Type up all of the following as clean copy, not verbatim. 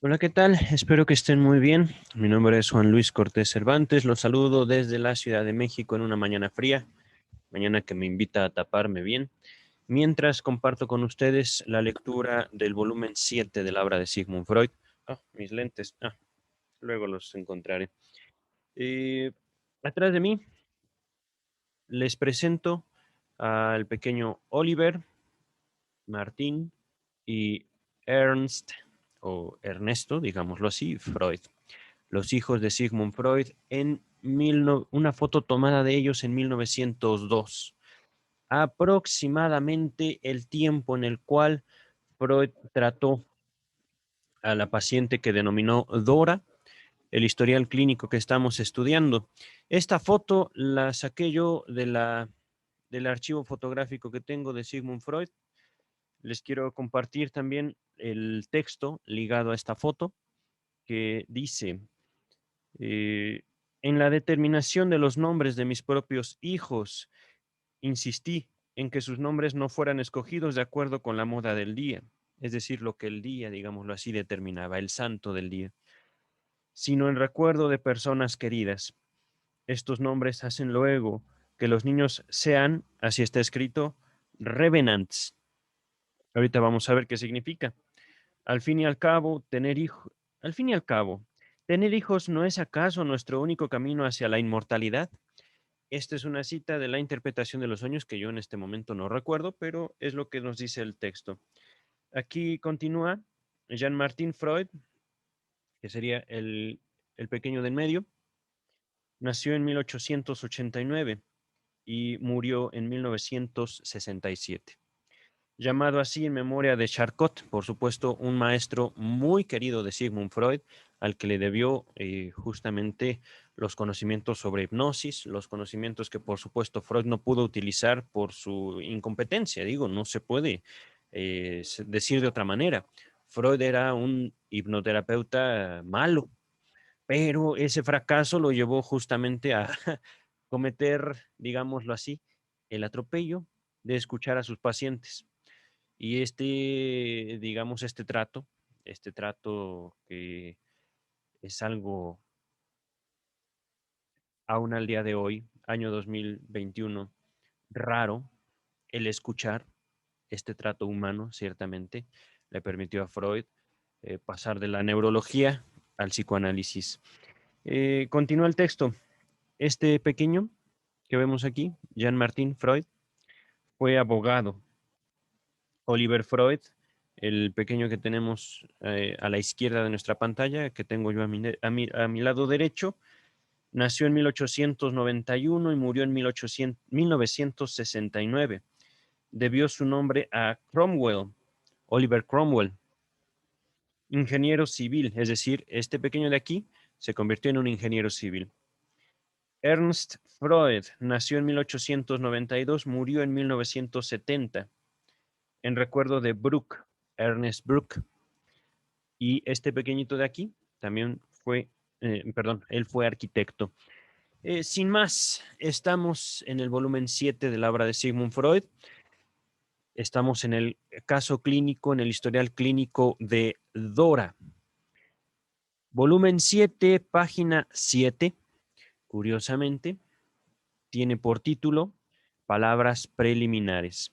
Hola, ¿qué tal? Espero que estén muy bien. Mi nombre es Juan Luis Cortés Cervantes. Los saludo desde la Ciudad de México en una mañana fría, mañana que me invita a taparme bien, mientras comparto con ustedes la lectura del volumen 7 de la obra de Sigmund Freud. Mis lentes. Luego los encontraré. Eh, Atrás de mí les presento al pequeño Oliver, Martín y Ernst, o Ernesto, digámoslo así, Freud. Los hijos de Sigmund Freud una foto tomada de ellos en 1902, aproximadamente el tiempo en el cual Freud trató a la paciente que denominó Dora, el historial clínico que estamos estudiando. Esta foto la saqué yo del archivo fotográfico que tengo de Sigmund Freud. Les quiero compartir también el texto ligado a esta foto que dice: Eh, en la determinación de los nombres de mis propios hijos, insistí en que sus nombres no fueran escogidos de acuerdo con la moda del día, es decir, lo que el día, digámoslo así, determinaba, el santo del día, sino en recuerdo de personas queridas. Estos nombres hacen luego que los niños sean, así está escrito, revenants. Ahorita vamos a ver qué significa. Al fin y al cabo, al fin y al cabo, ¿tener hijos no es acaso nuestro único camino hacia la inmortalidad? Esta es una cita de la interpretación de los sueños que yo en este momento no recuerdo, pero es lo que nos dice el texto. Aquí continúa Jean-Martin Freud, que sería el pequeño del medio. Nació en 1889 y murió en 1967. Llamado así en memoria de Charcot, por supuesto, un maestro muy querido de Sigmund Freud, al que le debió justamente los conocimientos sobre hipnosis, los conocimientos que por supuesto Freud no pudo utilizar por su incompetencia, digo, no se puede decir de otra manera. Freud era un hipnoterapeuta malo, pero ese fracaso lo llevó justamente a cometer, digámoslo así, el atropello de escuchar a sus pacientes. Y digamos, este trato que es algo aún al día de hoy, año 2021, raro, el escuchar este trato humano, ciertamente, le permitió a Freud pasar de la neurología al psicoanálisis. Continúa el texto. Este pequeño que vemos aquí, Jean-Martin Freud, fue abogado. Oliver Freud, el pequeño que tenemos a la izquierda de nuestra pantalla, que tengo yo a mi lado derecho, nació en 1891 y murió en 1969. Debió su nombre a Cromwell, Oliver Cromwell, ingeniero civil, es decir, este pequeño de aquí se convirtió en un ingeniero civil. Ernst Freud nació en 1892, murió en 1970, en recuerdo de Bruck, Ernest Bruck. Y este pequeñito de aquí también perdón, él fue arquitecto. Sin más, estamos en el volumen 7 de la obra de Sigmund Freud. Estamos en el caso clínico, en el historial clínico de Dora. Volumen 7, página 7, curiosamente, tiene por título Palabras preliminares.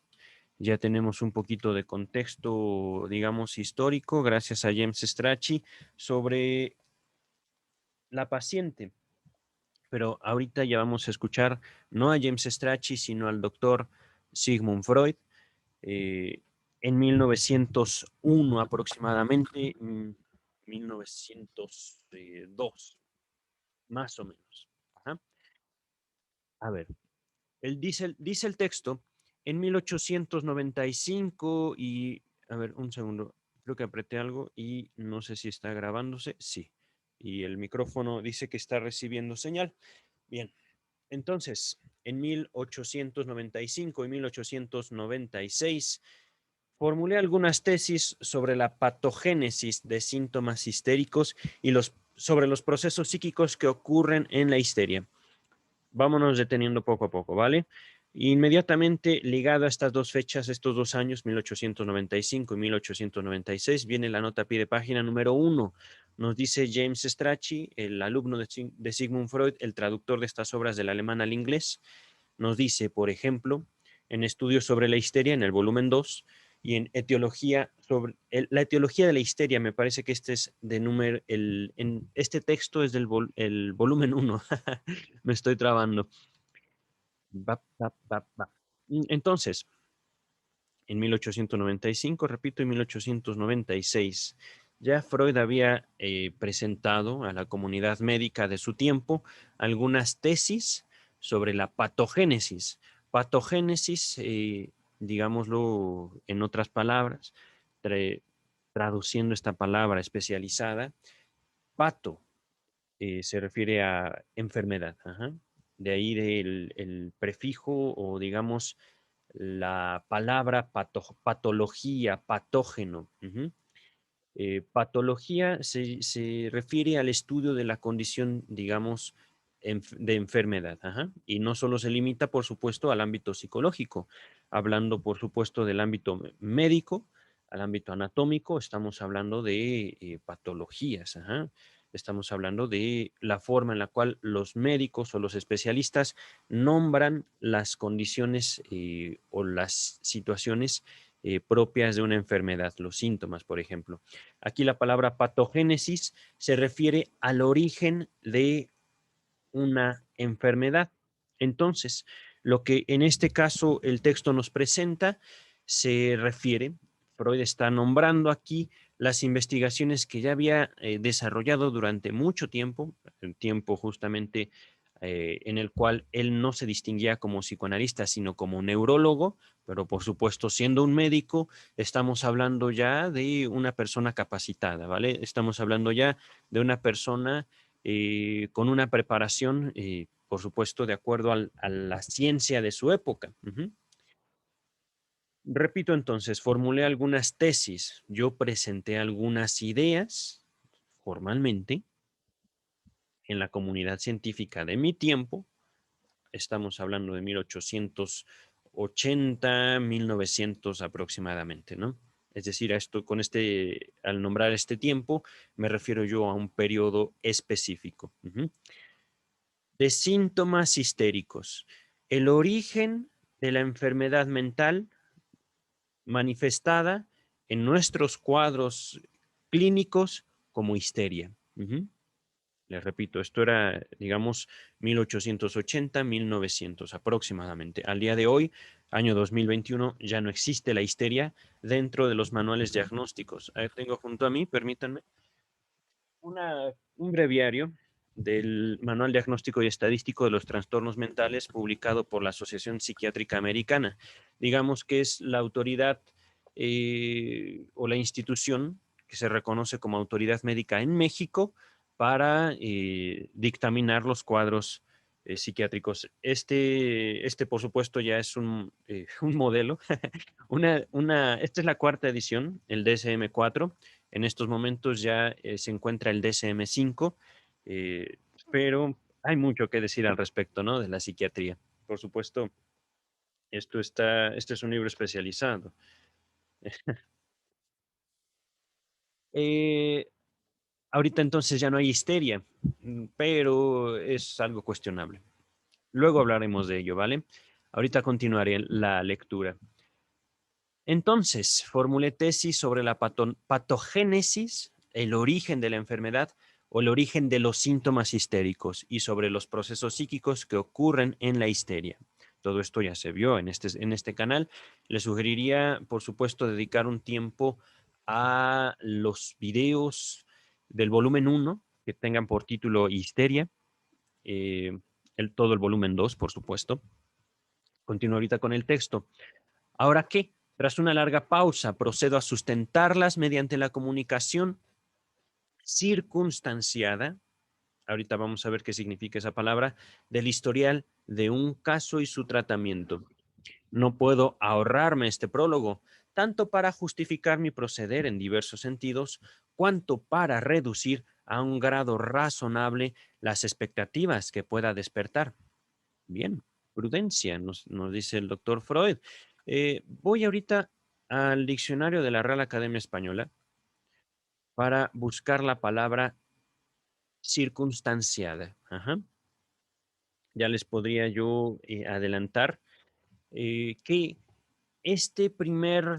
Ya tenemos un poquito de contexto, digamos, histórico, gracias a James Strachey, sobre la paciente. Pero ahorita ya vamos a escuchar no a James Strachey, sino al doctor Sigmund Freud, eh, en 1901 aproximadamente, 1902, más o menos. Ajá. A ver, dice el texto, en 1895 a ver, un segundo, creo que apreté algo y no sé si está grabándose, sí, y el micrófono dice que está recibiendo señal. Bien, entonces, en 1895 y 1896, formulé algunas tesis sobre la patogénesis de síntomas histéricos y sobre los procesos psíquicos que ocurren en la histeria. Vámonos deteniendo poco a poco, ¿vale? Inmediatamente ligado a estas dos fechas, estos 2 años, 1895 y 1896, viene la nota a pie de página número 1. Nos dice James Strachey, el alumno de Sigmund Freud, el traductor de estas obras del alemán al inglés, nos dice, por ejemplo, en Estudios sobre la histeria, en el volumen 2, y en Etiología, la etiología de la histeria, me parece que este es de número, este texto es del el volumen 1, me estoy trabando. Entonces, en 1895, repito, en 1896, ya Freud había presentado a la comunidad médica de su tiempo algunas tesis sobre la patogénesis. Patogénesis, digámoslo en otras palabras, tra- traduciendo esta palabra especializada, pato se refiere a enfermedad. Ajá. De ahí el prefijo o digamos la palabra patología, patógeno. Ujú. Patología se refiere al estudio de la condición, digamos, de enfermedad. Ajá. Y no solo se limita, por supuesto, al ámbito psicológico. Hablando, por supuesto, del ámbito médico, al ámbito anatómico, estamos hablando de patologías. Ajá. Estamos hablando de la forma en la cual los médicos o los especialistas nombran las condiciones o las situaciones propias de una enfermedad, los síntomas, por ejemplo. Aquí la palabra patogénesis se refiere al origen de una enfermedad. Entonces, lo que en este caso el texto nos presenta se refiere, Freud está nombrando aquí las investigaciones que ya había desarrollado durante mucho tiempo, el tiempo justamente en el cual él no se distinguía como psicoanalista, sino como neurólogo, pero por supuesto siendo un médico, estamos hablando ya de una persona capacitada, ¿vale? Estamos hablando ya de una persona con una preparación, por supuesto, de acuerdo a la ciencia de su época. Ujú. Repito entonces, formulé algunas tesis, yo presenté algunas ideas formalmente en la comunidad científica de mi tiempo, estamos hablando de 1880, 1900 aproximadamente, ¿no? Es decir, a esto, al nombrar este tiempo, me refiero yo a un periodo específico. Ujú. De síntomas histéricos. El origen de la enfermedad mental manifestada en nuestros cuadros clínicos como histeria. Ujú. Les repito, esto era, digamos, 1880, 1900 aproximadamente. Al día de hoy, año 2021, ya no existe la histeria dentro de los manuales diagnósticos. Tengo junto a mí, permítanme, un breviario del Manual Diagnóstico y Estadístico de los Trastornos Mentales publicado por la Asociación Psiquiátrica Americana. Digamos que es la autoridad o la institución que se reconoce como autoridad médica en México para dictaminar los cuadros psiquiátricos. Por supuesto, ya es un modelo. Esta es la cuarta edición, el DSM-4. En estos momentos ya se encuentra el DSM-5, eh, pero hay mucho que decir al respecto, ¿no? De la psiquiatría. Por supuesto, este es un libro especializado. Eh, Ahorita entonces ya no hay histeria, pero es algo cuestionable. Luego hablaremos de ello, ¿vale? Ahorita continuaré la lectura. Entonces, formulé tesis sobre la patogénesis, el origen de la enfermedad o el origen de los síntomas histéricos y sobre los procesos psíquicos que ocurren en la histeria. Todo esto ya se vio en este canal. Le sugeriría, por supuesto, dedicar un tiempo a los videos del volumen 1 que tengan por título Histeria, eh, todo el volumen 2, por supuesto. Continúo ahorita con el texto. ¿Ahora qué? Tras una larga pausa, procedo a sustentarlas mediante la comunicación circunstanciada. Ahorita vamos a ver qué significa esa palabra, del historial de un caso y su tratamiento. No puedo ahorrarme este prólogo, tanto para justificar mi proceder en diversos sentidos, cuanto para reducir a un grado razonable las expectativas que pueda despertar. Bien. jurisprudencia, nos dice el doctor Freud. Voy ahorita al diccionario de la Real Academia Española para buscar la palabra circunstanciada. Ajá. Ya les podría yo adelantar que este primer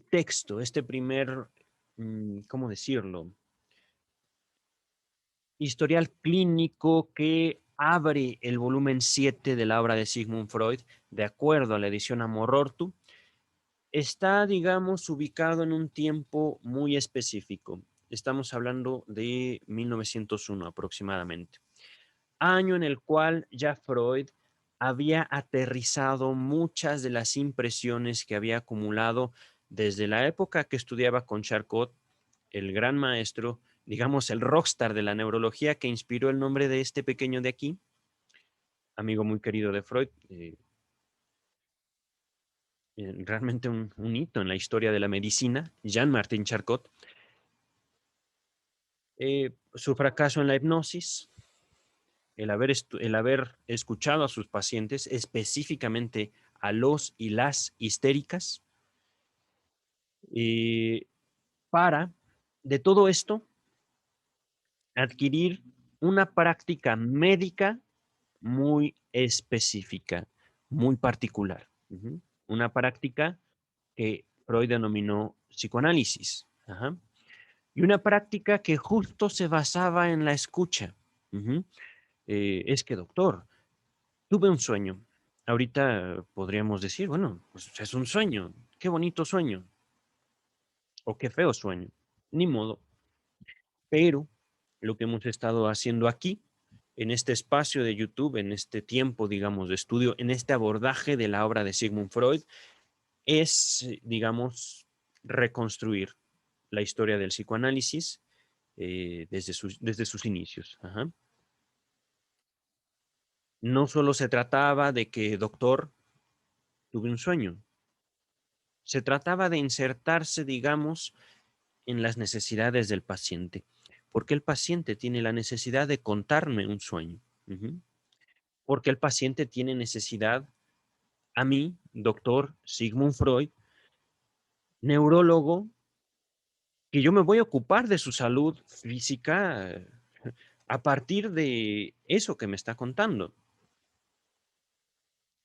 texto, este primer, ¿cómo decirlo? Historial clínico que abre el volumen 7 de la obra de Sigmund Freud, de acuerdo a la edición Amorortu, está, digamos, ubicado en un tiempo muy específico. Estamos hablando de 1901 aproximadamente, año en el cual ya Freud había aterrizado muchas de las impresiones que había acumulado desde la época que estudiaba con Charcot, el gran maestro, digamos el rockstar de la neurología que inspiró el nombre de este pequeño de aquí, amigo muy querido de Freud, realmente un hito en la historia de la medicina, Jean-Martin Charcot. Su fracaso en la hipnosis, el haber escuchado a sus pacientes, específicamente a los y las histéricas, eh, para, de todo esto, adquirir una práctica médica muy específica, muy particular. Ujú. Una práctica que Freud denominó psicoanálisis. Ajá. Y una práctica que justo se basaba en la escucha. Ujú. Es que, doctor, tuve un sueño. Ahorita podríamos decir, bueno, pues es un sueño. Qué bonito sueño. O qué feo sueño. Ni modo. Pero lo que hemos estado haciendo aquí, en este espacio de YouTube, en este tiempo, digamos, de estudio, en este abordaje de la obra de Sigmund Freud, es, digamos, reconstruir la historia del psicoanálisis desde sus inicios. Ajá. No solo se trataba de que, doctor, tuve un sueño. Se trataba de insertarse, digamos, en las necesidades del paciente, porque el paciente tiene la necesidad de contarme un sueño. Ujú. Porque el paciente tiene necesidad, a mí, doctor Sigmund Freud, neurólogo, que yo me voy a ocupar de su salud física a partir de eso que me está contando.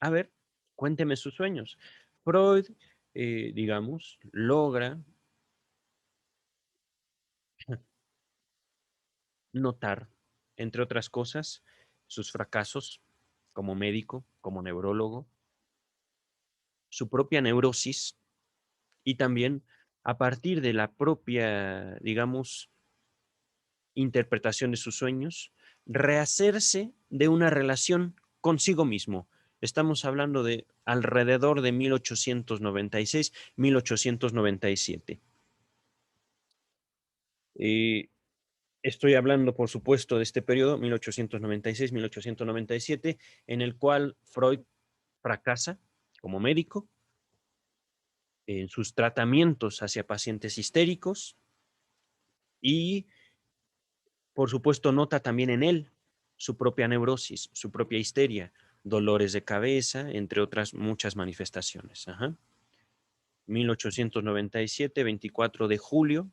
A ver, cuénteme sus sueños. Freud, digamos, logra notar, entre otras cosas, sus fracasos como médico, como neurólogo, su propia neurosis y también a partir de la propia, digamos, interpretación de sus sueños, rehacerse de una relación consigo mismo. Estamos hablando de alrededor de 1896-1897. Eh, Estoy hablando, por supuesto, de este periodo, 1896-1897, en el cual Freud fracasa como médico en sus tratamientos hacia pacientes histéricos y, por supuesto, nota también en él su propia neurosis, su propia histeria, dolores de cabeza, entre otras muchas manifestaciones. Ajá. 1897, 24 de julio,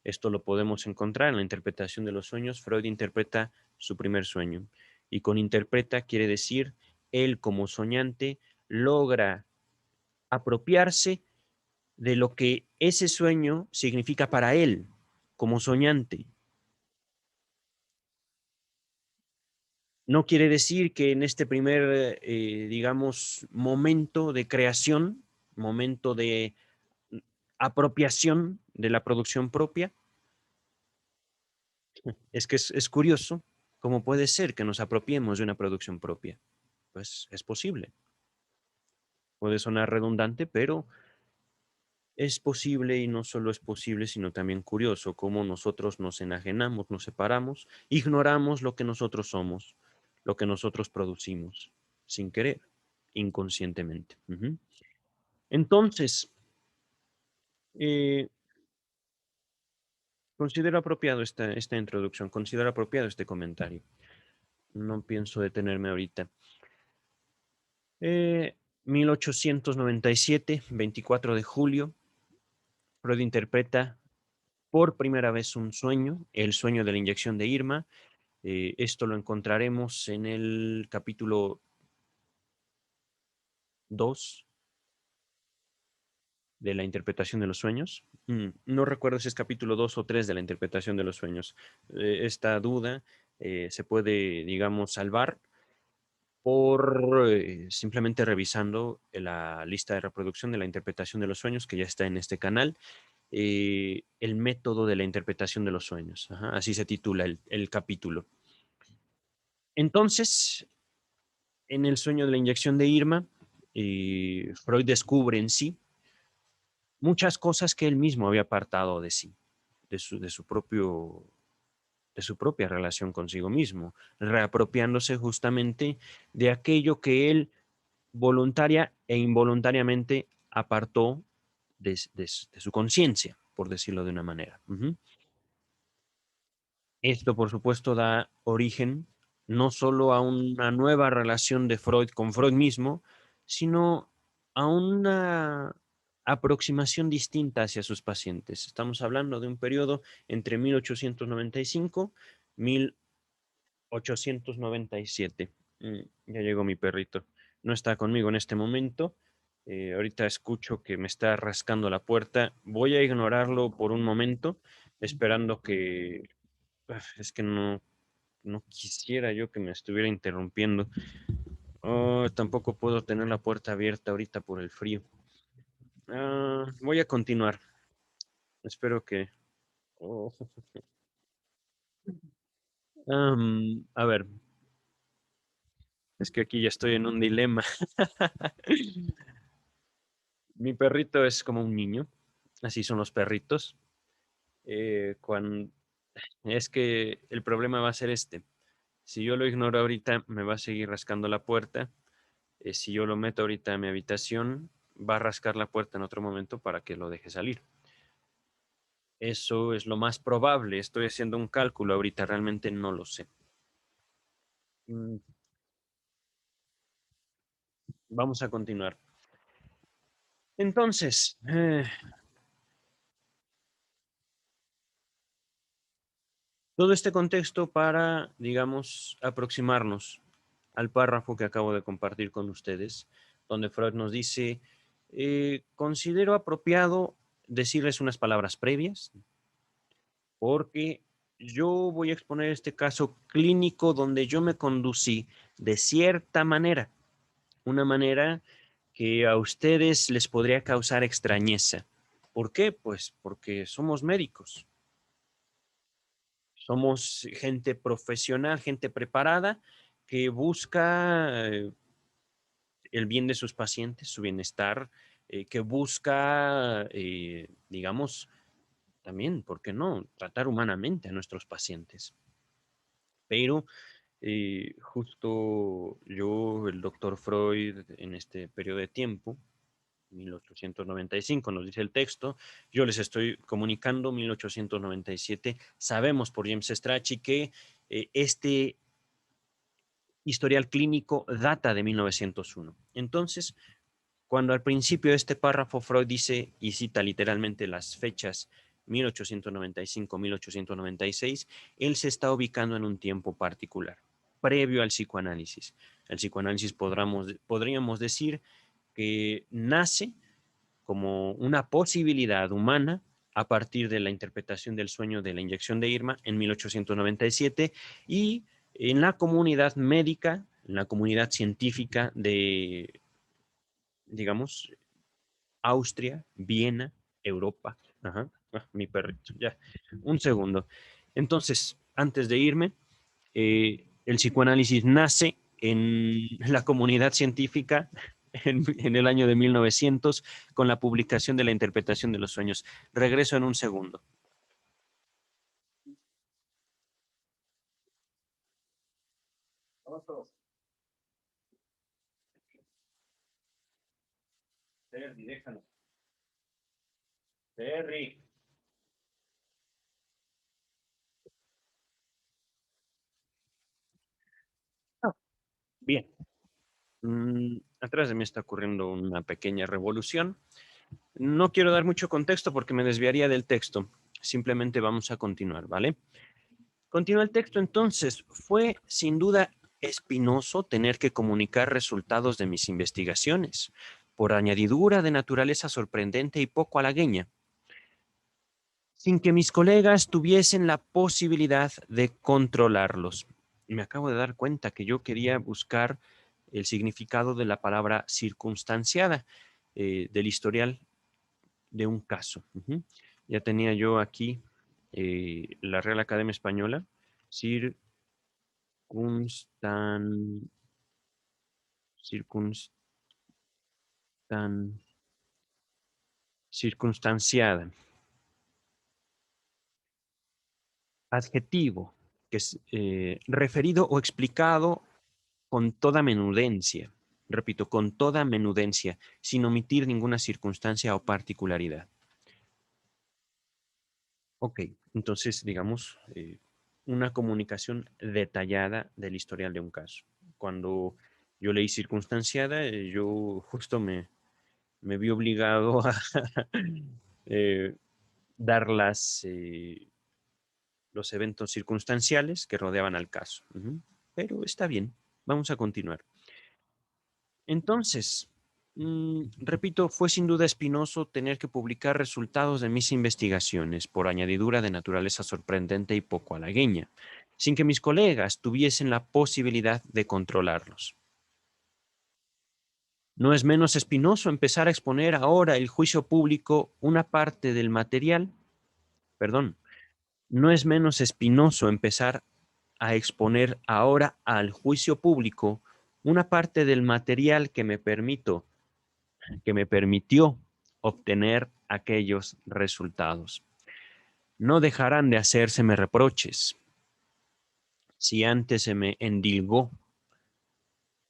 esto lo podemos encontrar en la interpretación de los sueños. Freud interpreta su primer sueño. Y con interpreta quiere decir, él como soñante logra apropiarse de lo que ese sueño significa para él como soñante. No quiere decir que en este primer, digamos, momento de creación, momento de apropiación de la producción propia, es que es curioso cómo puede ser que nos apropiemos de una producción propia. Pues es posible. Puede sonar redundante, pero es posible y no solo es posible, sino también curioso cómo nosotros nos enajenamos, nos separamos, ignoramos lo que nosotros somos, lo que nosotros producimos, sin querer, inconscientemente. Ujú. Entonces, eh, considero apropiado esta introducción, considero apropiado este comentario. no pienso detenerme ahorita. 1897, 24 de julio, Freud interpreta por primera vez un sueño, el sueño de la inyección de Irma. Esto lo encontraremos en el capítulo 2 de la interpretación de los sueños. No recuerdo si es capítulo 2 o 3 de la interpretación de los sueños. Esta duda se puede, digamos, salvar por simplemente revisando la lista de reproducción de la interpretación de los sueños que ya está en este canal. El método de la interpretación de los sueños. Ajá, así se titula el capítulo. Entonces, en el sueño de la inyección de Irma, Freud descubre en sí muchas cosas que él mismo había apartado de sí, de su propia relación consigo mismo, reapropiándose justamente de aquello que él voluntaria e involuntariamente apartó de su conciencia, por decirlo de una manera. Esto, por supuesto, da origen no solo a una nueva relación de Freud con Freud mismo, sino a una aproximación distinta hacia sus pacientes. Estamos hablando de un periodo entre 1895 y 1897. Ya llegó mi perrito. No está conmigo en este momento. Ahorita escucho que me está rascando la puerta. Voy a ignorarlo por un momento, esperando que... Es que no quisiera yo que me estuviera interrumpiendo. Oh, tampoco puedo tener la puerta abierta ahorita por el frío. Voy a continuar. Espero que... oh. A ver, es que aquí ya estoy en un dilema. Mi perrito es como un niño. Así son los perritos. Cuando... Es que el problema va a ser este. Si yo lo ignoro ahorita, me va a seguir rascando la puerta. Si yo lo meto ahorita a mi habitación, va a rascar la puerta en otro momento para que lo deje salir. Eso es lo más probable. Estoy haciendo un cálculo ahorita, realmente no lo sé. Mm, Vamos a continuar. Entonces, todo este contexto para, digamos, aproximarnos al párrafo que acabo de compartir con ustedes, donde Freud nos dice, considero apropiado decirles unas palabras previas, porque yo voy a exponer este caso clínico donde yo me conducí de cierta manera, una manera que a ustedes les podría causar extrañeza. ¿Por qué? Pues porque somos médicos, somos gente profesional, gente preparada que busca el bien de sus pacientes, su bienestar, que busca, digamos, también, ¿por qué no?, tratar humanamente a nuestros pacientes. Pero justo yo, el doctor Freud, en este periodo de tiempo, 1895 nos dice el texto, yo les estoy comunicando 1897, sabemos por James Strachey que este historial clínico data de 1901. Entonces, cuando al principio de este párrafo Freud dice y cita literalmente las fechas 1895-1896, él se está ubicando en un tiempo particular, previo al psicoanálisis. El psicoanálisis podríamos decir que nace como una posibilidad humana a partir de la interpretación del sueño de la inyección de Irma en 1897 y en la comunidad médica, en la comunidad científica de, digamos, Austria, Viena, Europa. Ajá. Mi perrito, ya. Un segundo. Entonces, antes de irme, el psicoanálisis nace en la comunidad científica en el año de 1900 con la publicación de la interpretación de los sueños. Regreso en un segundo. Terry, déjalo. Terry. Bien. Atrás de mí está ocurriendo una pequeña revolución. No quiero dar mucho contexto porque me desviaría del texto. Simplemente vamos a continuar, ¿vale? Continúa el texto entonces. Fue sin duda espinoso tener que comunicar resultados de mis investigaciones, por añadidura de naturaleza sorprendente y poco halagüeña, sin que mis colegas tuviesen la posibilidad de controlarlos. Me acabo de dar cuenta que yo quería buscar el significado de la palabra circunstanciada del historial de un caso. Ya tenía yo aquí la Real Academia Española, circunstan, circunstan, circunstanciada. Adjetivo, que es referido o explicado con toda menudencia. Repito, con toda menudencia, sin omitir ninguna circunstancia o particularidad. Ok, entonces, digamos, una comunicación detallada del historial de un caso. Cuando yo leí circunstanciada, yo justo me vi obligado a eh, dar los eventos circunstanciales que rodeaban al caso. Pero está bien, vamos a continuar. Entonces, repito, fue sin duda espinoso tener que publicar resultados de mis investigaciones, por añadidura de naturaleza sorprendente y poco halagüeña, sin que mis colegas tuviesen la posibilidad de controlarlos. No es menos espinoso empezar a exponer ahora el juicio público una parte del material, perdón, no es menos espinoso empezar a exponer ahora al juicio público una parte del material que me permitió obtener aquellos resultados. No dejarán de hacérseme reproches. Si antes se me endilgó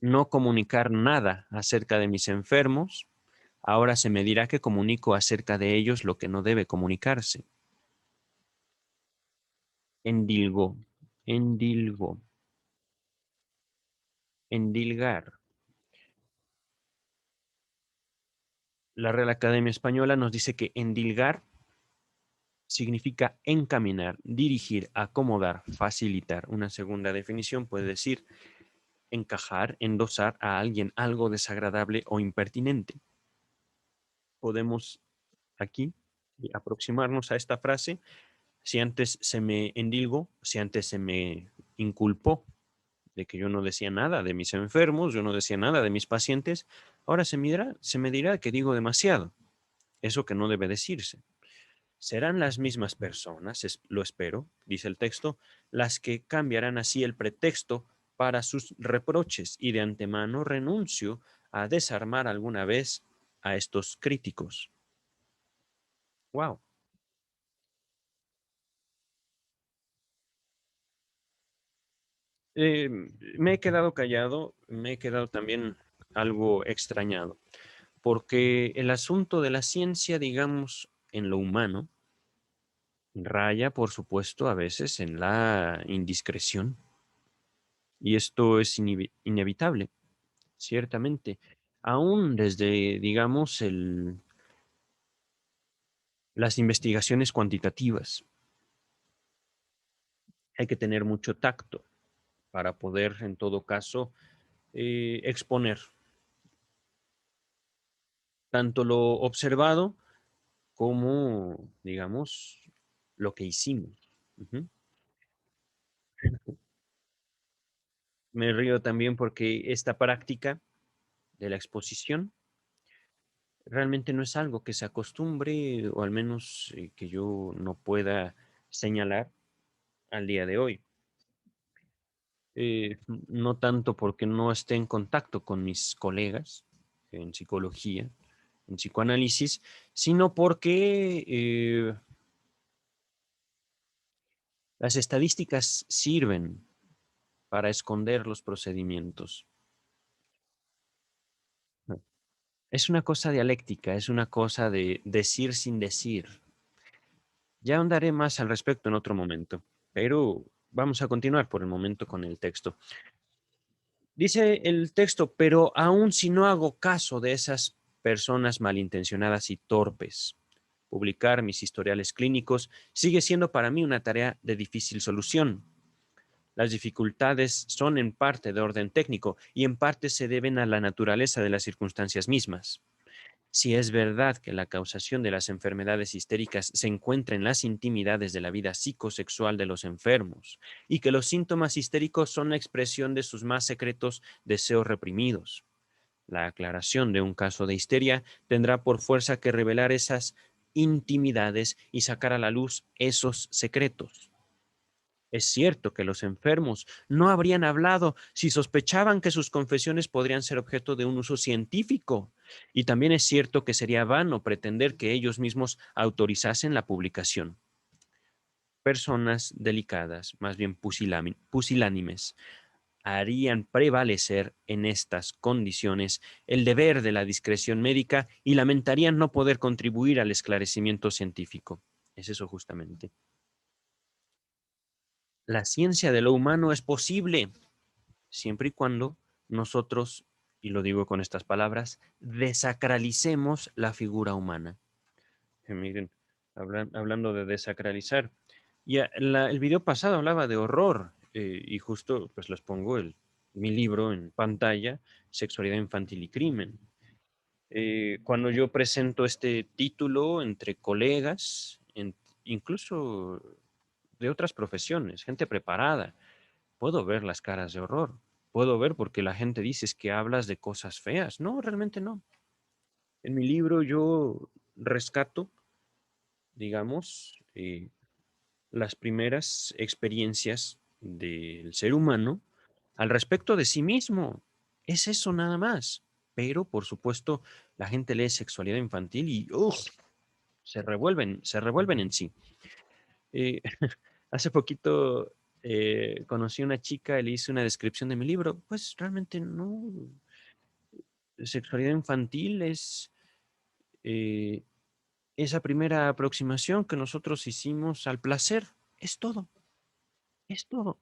no comunicar nada acerca de mis enfermos, ahora se me dirá que comunico acerca de ellos lo que no debe comunicarse. Endilgó, endilgó, endilgar. La Real Academia Española nos dice que endilgar significa encaminar, dirigir, acomodar, facilitar. Una segunda definición puede decir encajar, endosar a alguien algo desagradable o impertinente. Podemos aquí aproximarnos a esta frase. Si antes se me endilgó, si antes se me inculpó de que yo no decía nada de mis enfermos, yo no decía nada de mis pacientes, ahora se me dirá que digo demasiado, eso que no debe decirse. Serán las mismas personas, lo espero, dice el texto, las que cambiarán así el pretexto para sus reproches, y de antemano renuncio a desarmar alguna vez a estos críticos. Wow. Me he quedado callado, me he quedado también algo extrañado, porque el asunto de la ciencia, digamos, en lo humano, raya, por supuesto, a veces en la indiscreción, y esto es inevitable. Ciertamente, aún desde, digamos, las investigaciones cuantitativas, hay que tener mucho tacto para poder, en todo caso, exponer tanto lo observado como, digamos, lo que hicimos. Ujú. Me río también porque esta práctica de la exposición realmente no es algo que se acostumbre, o al menos que yo no pueda señalar al día de hoy. No tanto porque no esté en contacto con mis colegas en psicología, en psicoanálisis, sino porque las estadísticas sirven para esconder los procedimientos. Es una cosa dialéctica, es una cosa de decir sin decir. Ya ahondaré más al respecto en otro momento, pero vamos a continuar por el momento con el texto. Dice el texto, pero aun si no hago caso de esas personas malintencionadas y torpes, publicar mis historiales clínicos sigue siendo para mí una tarea de difícil solución. Las dificultades son en parte de orden técnico y en parte se deben a la naturaleza de las circunstancias mismas. Si es verdad que la causación de las enfermedades histéricas se encuentra en las intimidades de la vida psicosexual de los enfermos y que los síntomas histéricos son la expresión de sus más secretos deseos reprimidos, la aclaración de un caso de histeria tendrá por fuerza que revelar esas intimidades y sacar a la luz esos secretos. Es cierto que los enfermos no habrían hablado si sospechaban que sus confesiones podrían ser objeto de un uso científico. Y también es cierto que sería vano pretender que ellos mismos autorizasen la publicación. Personas delicadas, más bien pusilánimes, harían prevalecer en estas condiciones el deber de la discreción médica y lamentarían no poder contribuir al esclarecimiento científico. Es eso justamente. La ciencia de lo humano es posible siempre y cuando nosotros, y lo digo con estas palabras, desacralicemos la figura humana. Miren, hablando de desacralizar, ya el video pasado hablaba de horror y justo pues les pongo mi libro en pantalla, Sexualidad Infantil y Crimen. Cuando yo presento este título entre colegas, incluso de otras profesiones, gente preparada, puedo ver las caras de horror. Puedo ver porque la gente dice es que hablas de cosas feas. No, realmente no. En mi libro yo rescato, digamos, las primeras experiencias del ser humano al respecto de sí mismo. Es eso nada más. Pero, por supuesto, la gente lee sexualidad infantil y ¡uf! Se revuelven en sí. Eh, hace poquito conocí a una chica y le hice una descripción de mi libro. Pues realmente no. Sexualidad infantil es eh, esa primera aproximación que nosotros hicimos al placer. Es todo, es todo.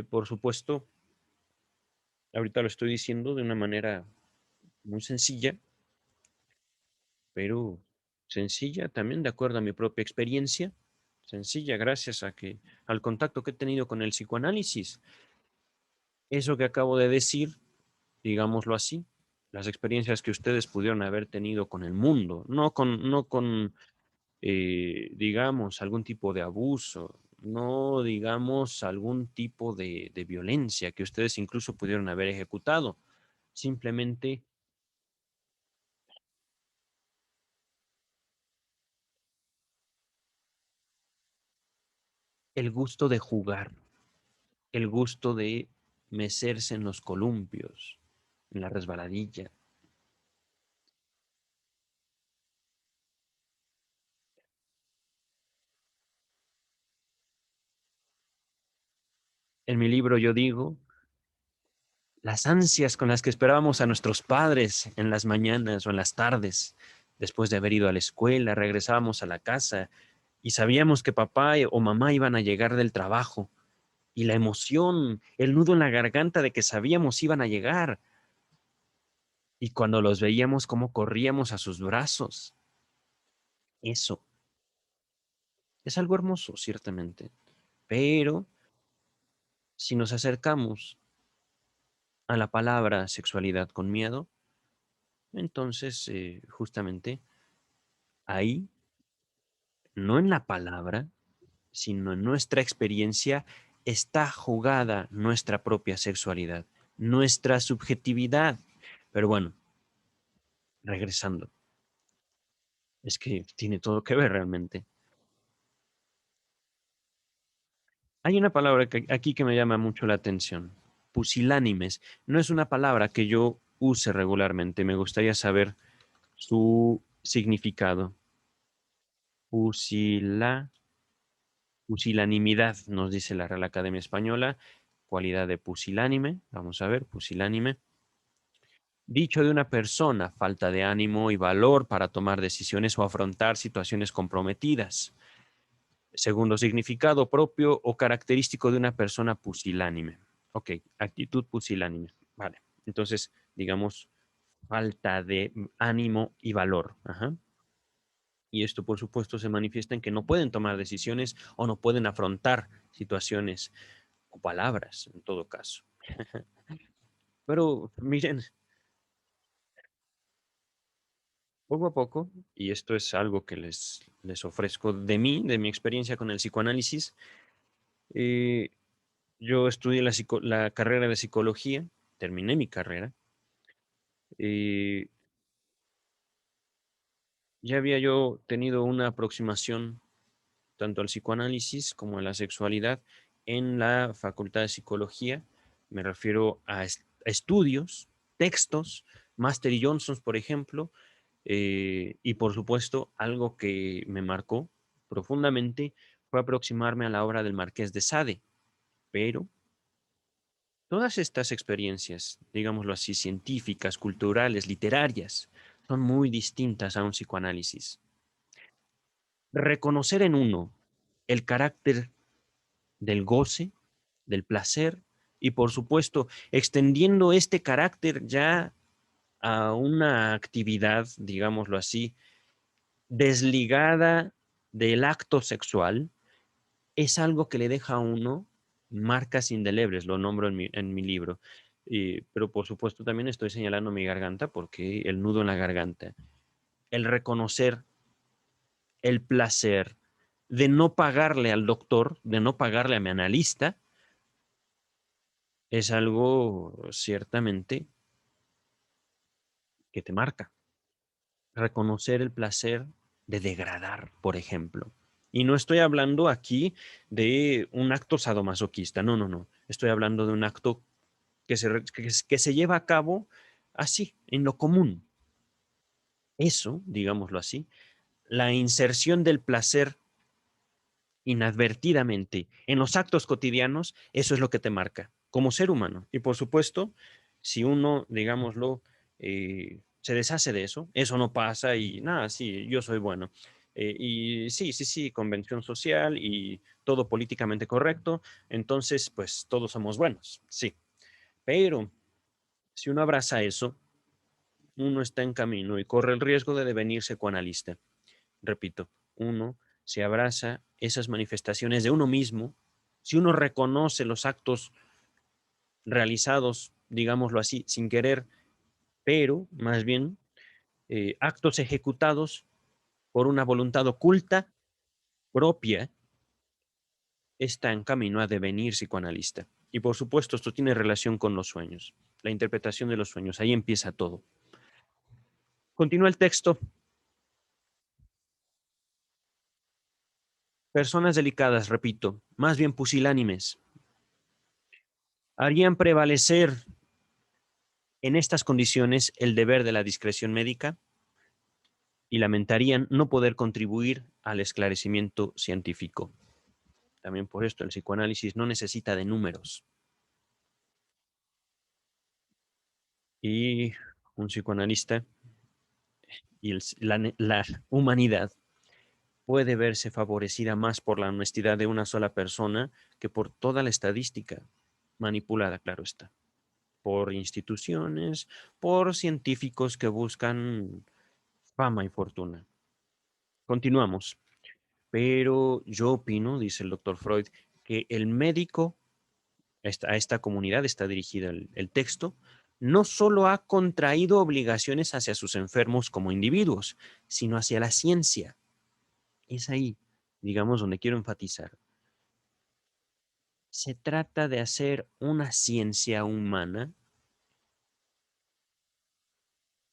Por supuesto, ahorita lo estoy diciendo de una manera muy sencilla, pero sencilla también de acuerdo a mi propia experiencia, sencilla gracias a que al contacto que he tenido con el psicoanálisis. Eso que acabo de decir, digámoslo así, las experiencias que ustedes pudieron haber tenido con el mundo, no con digamos, algún tipo de abuso, no digamos algún tipo de violencia que ustedes incluso pudieron haber ejecutado, simplemente el gusto de jugar, el gusto de mecerse en los columpios, en la resbaladilla. En mi libro yo digo, las ansias con las que esperábamos a nuestros padres en las mañanas o en las tardes, después de haber ido a la escuela, regresábamos a la casa y sabíamos que papá o mamá iban a llegar del trabajo y la emoción, el nudo en la garganta de que sabíamos iban a llegar y cuando los veíamos cómo corríamos a sus brazos. Eso es algo hermoso, ciertamente, pero si nos acercamos a la palabra sexualidad con miedo, entonces justamente ahí, no en la palabra, sino en nuestra experiencia, está jugada nuestra propia sexualidad, nuestra subjetividad. Pero bueno, regresando, es que tiene todo que ver realmente. Hay una palabra aquí que me llama mucho la atención. Pusilánimes. No es una palabra que yo use regularmente. Me gustaría saber su significado. Pusila, pusilanimidad, nos dice la Real Academia Española. Cualidad de pusilánime. Vamos a ver, pusilánime. Dicho de una persona, falta de ánimo y valor para tomar decisiones o afrontar situaciones comprometidas. Segundo significado propio o característico de una persona pusilánime. Ok, actitud pusilánime. Vale. Entonces, digamos, falta de ánimo y valor. Ajá. Y esto, por supuesto, se manifiesta en que no pueden tomar decisiones o no pueden afrontar situaciones o palabras, en todo caso. Pero miren, poco a poco, y esto es algo que les ofrezco de mí, de mi experiencia con el psicoanálisis, eh, yo estudié la carrera de psicología, terminé mi carrera, y ya había yo tenido una aproximación tanto al psicoanálisis como a la sexualidad en la Facultad de Psicología. Me refiero a estudios, textos, Master y Johnson, por ejemplo, y por supuesto, algo que me marcó profundamente fue aproximarme a la obra del Marqués de Sade, pero todas estas experiencias, digámoslo así, científicas, culturales, literarias, son muy distintas a un psicoanálisis. Reconocer en uno el carácter del goce, del placer y por supuesto extendiendo este carácter ya a una actividad, digámoslo así, desligada del acto sexual, es algo que le deja a uno marcas indelebles, lo nombro en mi libro. Pero por supuesto también estoy señalando mi garganta porque el nudo en la garganta, el reconocer el placer de no pagarle al doctor, de no pagarle a mi analista, es algo ciertamente que te marca. Reconocer el placer de degradar, por ejemplo. Y no estoy hablando aquí de un acto sadomasoquista, no, no, no. Estoy hablando de un acto que se lleva a cabo así, en lo común. Eso, digámoslo así, la inserción del placer inadvertidamente en los actos cotidianos, eso es lo que te marca como ser humano. Y por supuesto, si uno, digámoslo, se deshace de eso, eso no pasa y nada, sí, yo soy bueno. Y sí, sí, sí, convención social y todo políticamente correcto, entonces pues todos somos buenos, sí. Pero si uno abraza eso, uno está en camino y corre el riesgo de devenirse coanalista. Repito, uno se abraza esas manifestaciones de uno mismo, si uno reconoce los actos realizados, digámoslo así, sin querer, pero más bien actos ejecutados por una voluntad oculta propia, está en camino a devenir psicoanalista. Y por supuesto, esto tiene relación con los sueños, la interpretación de los sueños, ahí empieza todo. Continúa el texto. Personas delicadas, repito, más bien pusilánimes, harían prevalecer en estas condiciones el deber de la discreción médica y lamentarían no poder contribuir al esclarecimiento científico. También por esto el psicoanálisis no necesita de números. Y un psicoanalista y la humanidad puede verse favorecida más por la honestidad de una sola persona que por toda la estadística, manipulada, claro está, por instituciones, por científicos que buscan fama y fortuna. Continuamos. Pero yo opino, dice el doctor Freud, que el médico, a esta comunidad está dirigido el texto, no solo ha contraído obligaciones hacia sus enfermos como individuos, sino hacia la ciencia. Es ahí, digamos, donde quiero enfatizar. Se trata de hacer una ciencia humana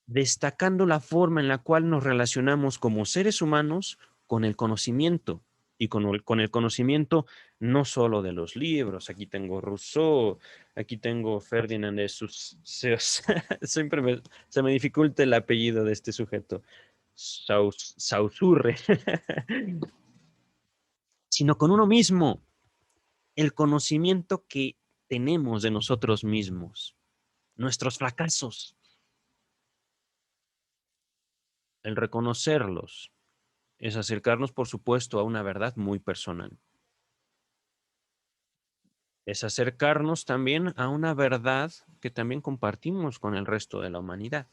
destacando la forma en la cual nos relacionamos como seres humanos con el conocimiento y con el conocimiento no solo de los libros, aquí tengo Rousseau, aquí tengo Ferdinand de siempre se me dificulta el apellido de este sujeto, Saussure, sino con uno mismo, el conocimiento que tenemos de nosotros mismos, nuestros fracasos, el reconocerlos, es acercarnos, por supuesto, a una verdad muy personal. Es acercarnos también a una verdad que también compartimos con el resto de la humanidad.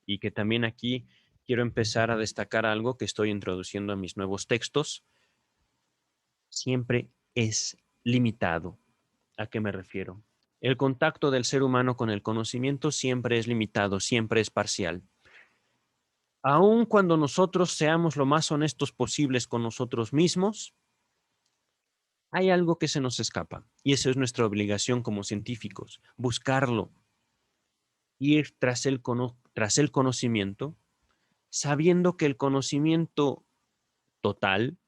Y que también aquí quiero empezar a destacar algo que estoy introduciendo a mis nuevos textos. Siempre es limitado. ¿A qué me refiero? El contacto del ser humano con el conocimiento siempre es limitado, siempre es parcial. Aun cuando nosotros seamos lo más honestos posibles con nosotros mismos, hay algo que se nos escapa y eso es nuestra obligación como científicos, buscarlo, ir tras el conocimiento, sabiendo que el conocimiento total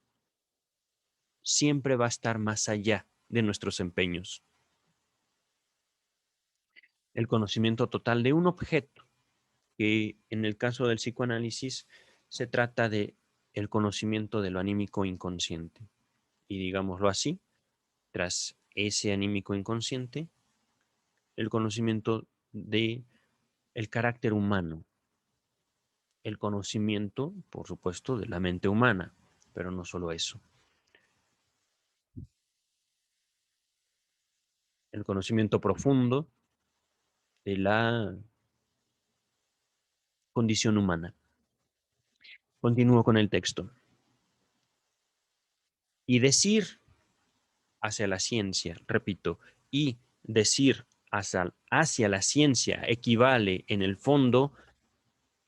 siempre va a estar más allá de nuestros empeños. El conocimiento total de un objeto, que en el caso del psicoanálisis se trata de el conocimiento de lo anímico inconsciente. Y digámoslo así, tras ese anímico inconsciente, el conocimiento de el carácter humano, el conocimiento, por supuesto, de la mente humana, pero no solo eso, el conocimiento profundo de la condición humana. Continúo con el texto. Y decir hacia la ciencia, repito, y decir hacia la ciencia equivale en el fondo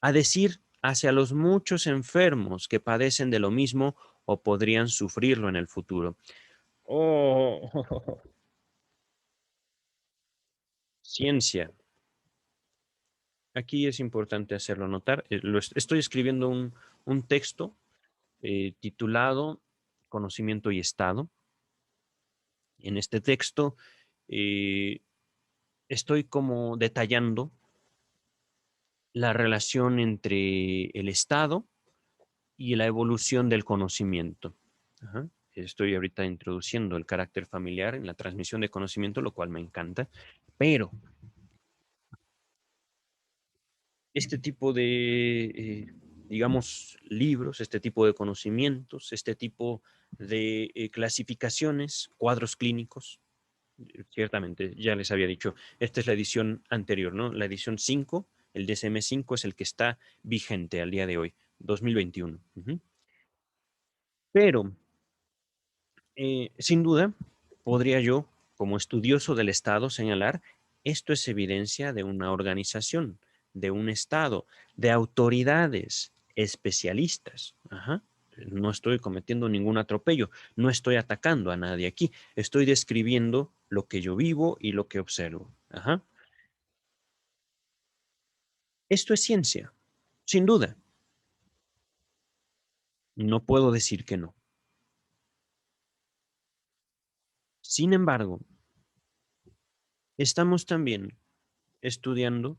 a decir hacia los muchos enfermos que padecen de lo mismo o podrían sufrirlo en el futuro. Oh, ciencia. Aquí es importante hacerlo notar. Estoy escribiendo un texto titulado Conocimiento y Estado. En este texto eh, estoy como detallando la relación entre el Estado y la evolución del conocimiento. Ajá. Estoy ahorita introduciendo el carácter familiar en la transmisión de conocimiento, lo cual me encanta, pero este tipo de, digamos, libros, este tipo de conocimientos, este tipo de clasificaciones, cuadros clínicos, ciertamente, ya les había dicho, esta es la edición anterior, ¿no? La edición 5, el DSM-5 es el que está vigente al día de hoy, 2021. Ujú. Pero, sin duda, podría yo, como estudioso del Estado, señalar, esto es evidencia de una organización, de un Estado, de autoridades especialistas. Ajá. No estoy cometiendo ningún atropello, no estoy atacando a nadie aquí, estoy describiendo lo que yo vivo y lo que observo. Ajá. Esto es ciencia, sin duda. No puedo decir que no. Sin embargo, estamos también estudiando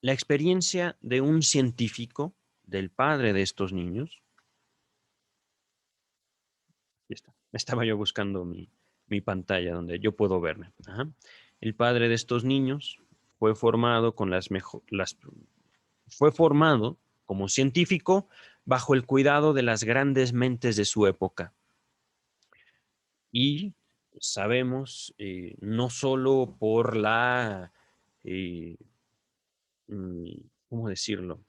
la experiencia de un científico, del padre de estos niños. Ya está. Estaba yo buscando mi pantalla donde yo puedo verme. Ajá. El padre de estos niños fue formado con fue formado como científico bajo el cuidado de las grandes mentes de su época. Y sabemos, no solo por eh, ¿cómo decirlo?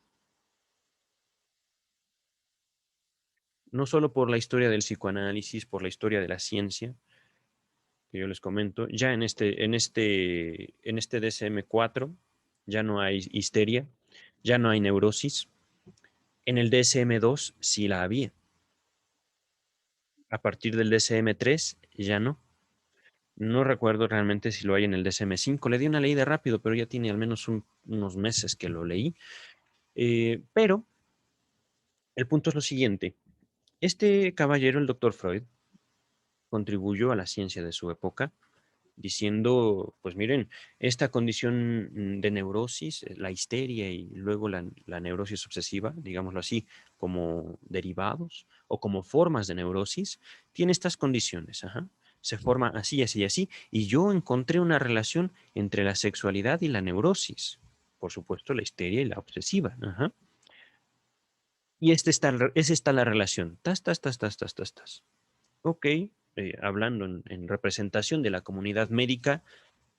No solo por la historia del psicoanálisis, por la historia de la ciencia, que yo les comento, ya en este DSM-4 ya no hay histeria, ya no hay neurosis. En el DSM-2 sí la había. A partir del DSM-3 ya no. No recuerdo realmente si lo hay en el DSM-5. Le di una leída rápido, pero ya tiene al menos unos meses que lo leí. Pero el punto es lo siguiente. Este caballero, el doctor Freud, contribuyó a la ciencia de su época diciendo, pues miren, esta condición de neurosis, la histeria y luego la neurosis obsesiva, digámoslo así, como derivados o como formas de neurosis, tiene estas condiciones. Ajá. Se forma así, así, así. Y yo encontré una relación entre la sexualidad y la neurosis. Por supuesto, la histeria y la obsesiva. Ajá. Y es esta la relación. Tas, tas, tas, tas, tas, tas, tas. Ok. hablando en representación de la comunidad médica,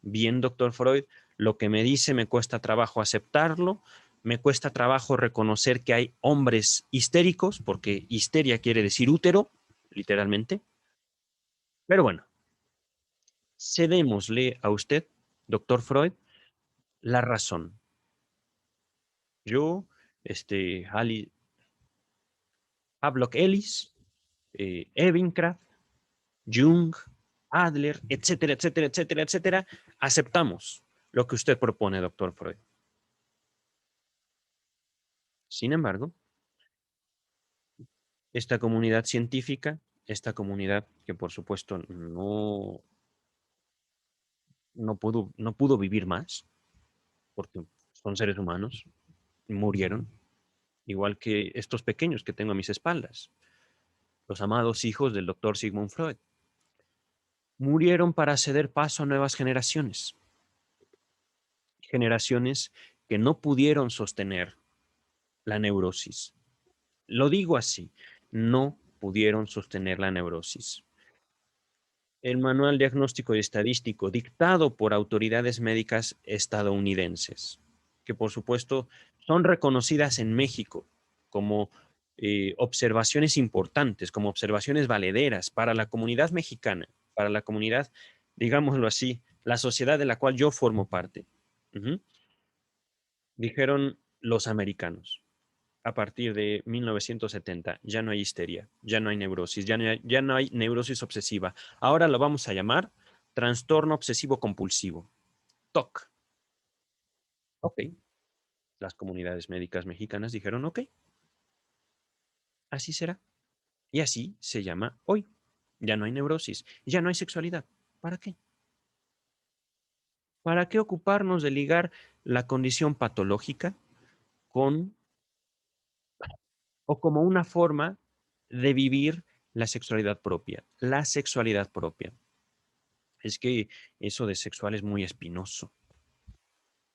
bien, doctor Freud, lo que me dice me cuesta trabajo aceptarlo, me cuesta trabajo reconocer que hay hombres histéricos, porque histeria quiere decir útero, literalmente. Pero bueno, cedémosle a usted, doctor Freud, la razón. Yo, Havelock Ellis, Evincraft, Jung, Adler, etcétera, etcétera, etcétera, etcétera, aceptamos lo que usted propone, doctor Freud. Sin embargo, esta comunidad científica, esta comunidad que por supuesto no pudo vivir más, porque son seres humanos, murieron, igual que estos pequeños que tengo a mis espaldas, los amados hijos del doctor Sigmund Freud, murieron para ceder paso a nuevas generaciones, generaciones que no pudieron sostener la neurosis. Lo digo así, no pudieron sostener la neurosis. El Manual Diagnóstico y Estadístico dictado por autoridades médicas estadounidenses, que por supuesto son reconocidas en México como observaciones importantes, como observaciones valederas para la comunidad mexicana, para la comunidad, digámoslo así, la sociedad de la cual yo formo parte. Ujú. Dijeron los americanos, a partir de 1970, ya no hay histeria, ya no hay neurosis, ya no hay neurosis obsesiva. Ahora lo vamos a llamar trastorno obsesivo compulsivo, TOC. Ok, las comunidades médicas mexicanas dijeron, ok, así será. Y así se llama hoy. Ya no hay neurosis, ya no hay sexualidad. ¿Para qué? ¿Para qué ocuparnos de ligar la condición patológica con o como una forma de vivir la sexualidad propia? La sexualidad propia. Es que eso de sexual es muy espinoso.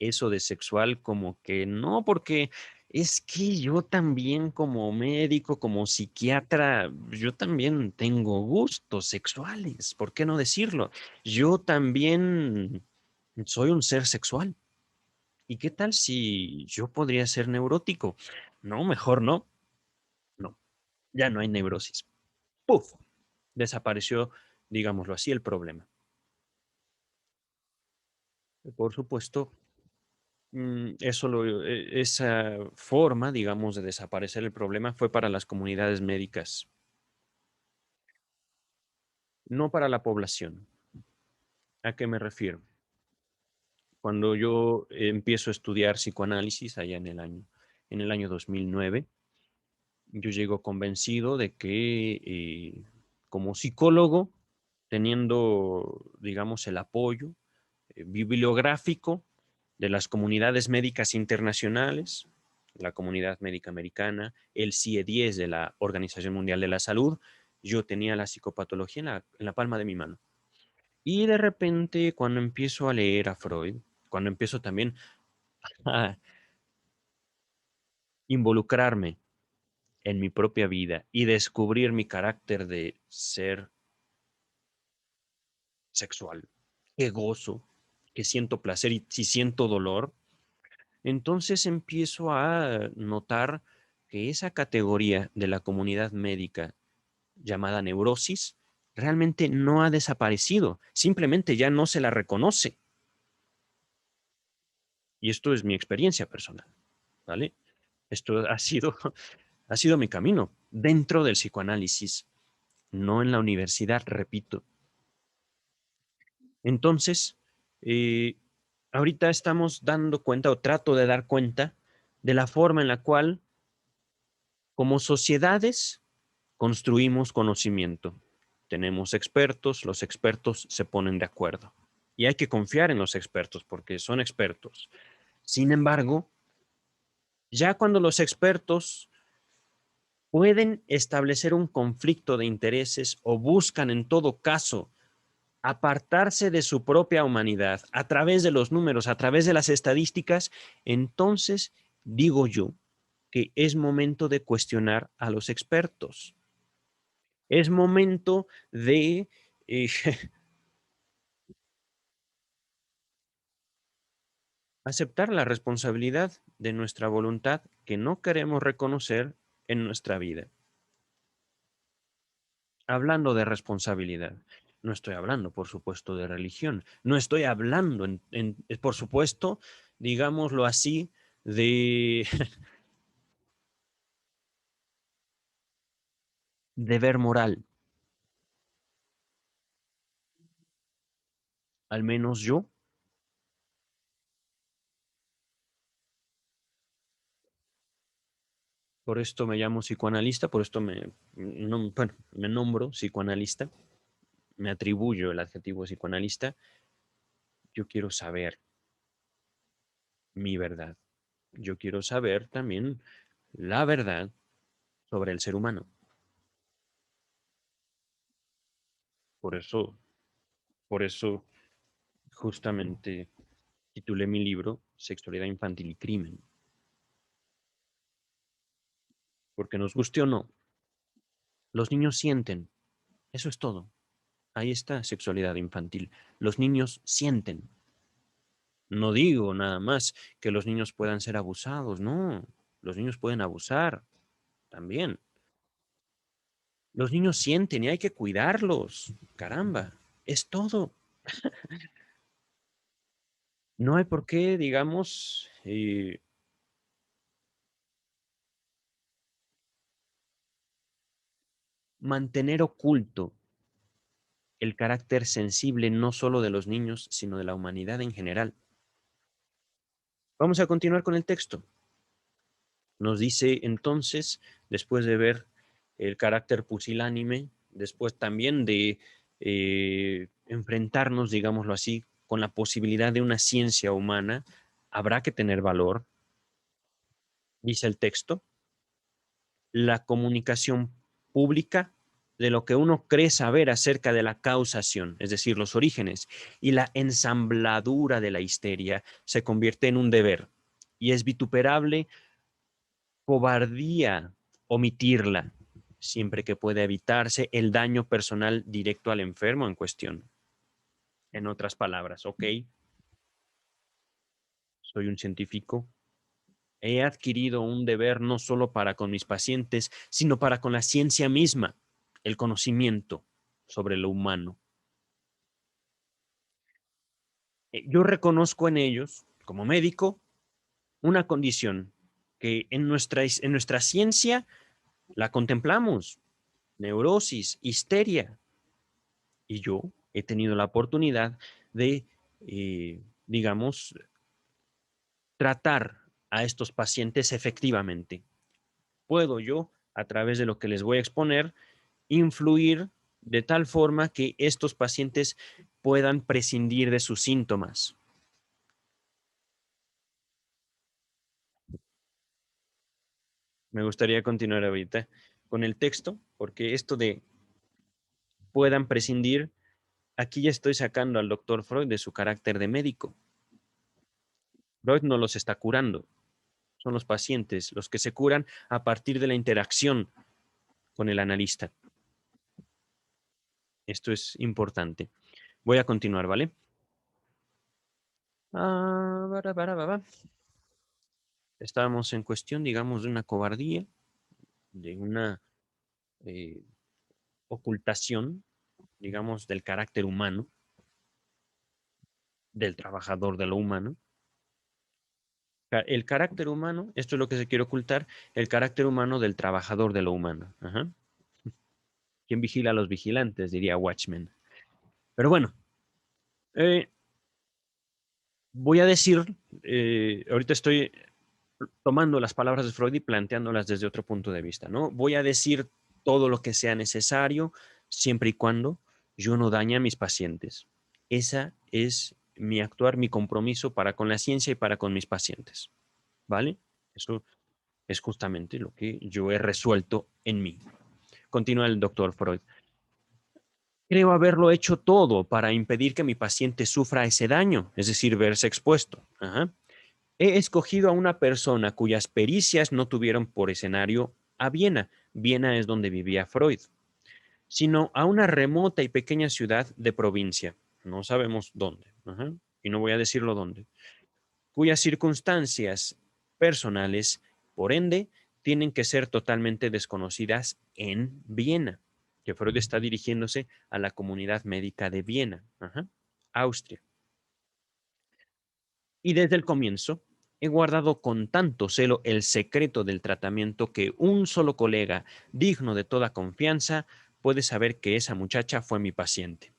Eso de sexual como que no, porque es que yo también como médico, como psiquiatra, yo también tengo gustos sexuales, ¿por qué no decirlo? Yo también soy un ser sexual. ¿Y qué tal si yo podría ser neurótico? No, mejor no. No, ya no hay neurosis. ¡Puf! Desapareció, digámoslo así, el problema. Por supuesto, esa forma, digamos, de desaparecer el problema fue para las comunidades médicas, no para la población. ¿A qué me refiero? Cuando yo empiezo a estudiar psicoanálisis allá en el año 2009, yo llego convencido de que como psicólogo, teniendo, digamos, el apoyo bibliográfico de las comunidades médicas internacionales, la Comunidad Médica Americana, el CIE-10 de la Organización Mundial de la Salud, yo tenía la psicopatología en la palma de mi mano. Y de repente, cuando empiezo a leer a Freud, cuando empiezo también a involucrarme en mi propia vida y descubrir mi carácter de ser sexual, que gozo, que siento placer y si siento dolor, entonces empiezo a notar que esa categoría de la comunidad médica llamada neurosis realmente no ha desaparecido, simplemente ya no se la reconoce. Y esto es mi experiencia personal, ¿vale? Esto ha sido mi camino dentro del psicoanálisis, no en la universidad, repito. Entonces, eh, ahorita estamos dando cuenta o trato de dar cuenta de la forma en la cual como sociedades construimos conocimiento. Tenemos expertos, los expertos se ponen de acuerdo. Y hay que confiar en los expertos porque son expertos. Sin embargo, ya cuando los expertos pueden establecer un conflicto de intereses o buscan en todo caso apartarse de su propia humanidad a través de los números, a través de las estadísticas, entonces digo yo que es momento de cuestionar a los expertos. Es momento de aceptar la responsabilidad de nuestra voluntad que no queremos reconocer en nuestra vida. Hablando de responsabilidad, no estoy hablando, por supuesto, de religión, no estoy hablando, por supuesto, digámoslo así, de deber moral, al menos yo. Por esto me llamo psicoanalista, por esto bueno, me nombro psicoanalista, me atribuyo el adjetivo psicoanalista. Yo quiero saber mi verdad. Yo quiero saber también la verdad sobre el ser humano. Por eso, por eso justamente titulé mi libro Sexualidad infantil y crimen. Porque nos guste o no, los niños sienten. Eso es todo. Ahí está sexualidad infantil. Los niños sienten. No digo nada más que los niños puedan ser abusados, no. Los niños pueden abusar también. Los niños sienten y hay que cuidarlos. Caramba, es todo. No hay por qué, digamos, mantener oculto el carácter sensible no solo de los niños, sino de la humanidad en general. Vamos a continuar con el texto. Nos dice entonces, después de ver el carácter pusilánime, después también de enfrentarnos, digámoslo así, con la posibilidad de una ciencia humana, habrá que tener valor, dice el texto, la comunicación pública de lo que uno cree saber acerca de la causación, es decir, los orígenes, y la ensambladura de la histeria se convierte en un deber y es vituperable cobardía omitirla, siempre que pueda evitarse el daño personal directo al enfermo en cuestión. En otras palabras, ok, soy un científico, he adquirido un deber no solo para con mis pacientes, sino para con la ciencia misma, el conocimiento sobre lo humano. Yo reconozco en ellos, como médico, una condición que en nuestra ciencia la contemplamos, neurosis, histeria, y yo he tenido la oportunidad de, digamos, tratar a estos pacientes efectivamente. Puedo yo, a través de lo que les voy a exponer, influir de tal forma que estos pacientes puedan prescindir de sus síntomas. Me gustaría continuar ahorita con el texto, porque esto de puedan prescindir, aquí ya estoy sacando al doctor Freud de su carácter de médico. Freud no los está curando, son los pacientes los que se curan a partir de la interacción con el analista. Esto es importante. Voy a continuar, ¿vale? Estábamos en cuestión, digamos, de una cobardía, de una eh, ocultación, digamos, del carácter humano, del trabajador de lo humano. El carácter humano, esto es lo que se quiere ocultar, el carácter humano del trabajador de lo humano. Ajá. ¿Quién vigila a los vigilantes? Diría Watchmen. Pero bueno, eh, voy a decir, ahorita estoy tomando las palabras de Freud y planteándolas desde otro punto de vista, ¿no? Voy a decir todo lo que sea necesario, siempre y cuando yo no dañe a mis pacientes. Esa es mi actuar, mi compromiso para con la ciencia y para con mis pacientes, ¿vale? Eso es justamente lo que yo he resuelto en mí. Continúa el doctor Freud. Creo haberlo hecho todo para impedir que mi paciente sufra ese daño, es decir, verse expuesto. Ajá. He escogido a una persona cuyas pericias no tuvieron por escenario a Viena. Viena es donde vivía Freud. sino a una remota y pequeña ciudad de provincia. No sabemos dónde. Ajá, y no voy a decirlo dónde. Cuyas circunstancias personales, por ende, tienen que ser totalmente desconocidas en Viena, que Freud está dirigiéndose a la comunidad médica de Viena, ajá, Austria. Y desde el comienzo he guardado con tanto celo el secreto del tratamiento que un solo colega digno de toda confianza puede saber que esa muchacha fue mi paciente.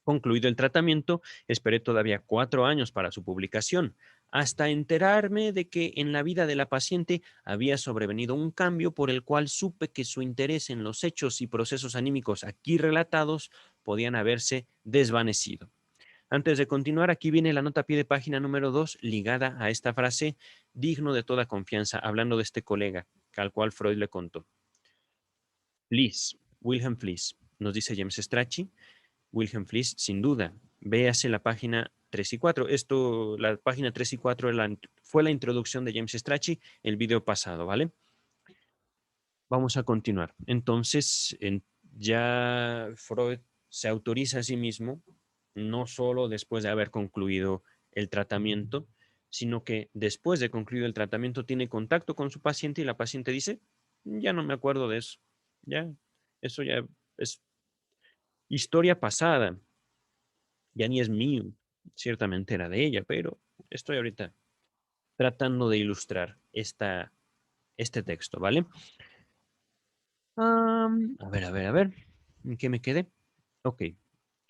Concluido el tratamiento, esperé todavía 4 años para su publicación, hasta enterarme de que en la vida de la paciente había sobrevenido un cambio por el cual supe que su interés en los hechos y procesos anímicos aquí relatados podían haberse desvanecido. Antes de continuar, aquí viene la nota a pie de página número 2, ligada a esta frase, digno de toda confianza, hablando de este colega, al cual Freud le contó. Fliess, Wilhelm Fliess, nos dice James Strachey. Wilhelm Fliess, sin duda. Véase la página 3 y 4. Esto, la página 3 y 4 fue la introducción de James Strachey, el video pasado, ¿vale? Vamos a continuar. Entonces, ya Freud se autoriza a sí mismo, no solo después de haber concluido el tratamiento, sino que después de concluido el tratamiento tiene contacto con su paciente y la paciente dice, ya no me acuerdo de eso, ya, eso ya es historia pasada, ya ni es mío, ciertamente era de ella, pero estoy ahorita tratando de ilustrar este texto, ¿vale? A ver, ¿en qué me quedé? Ok,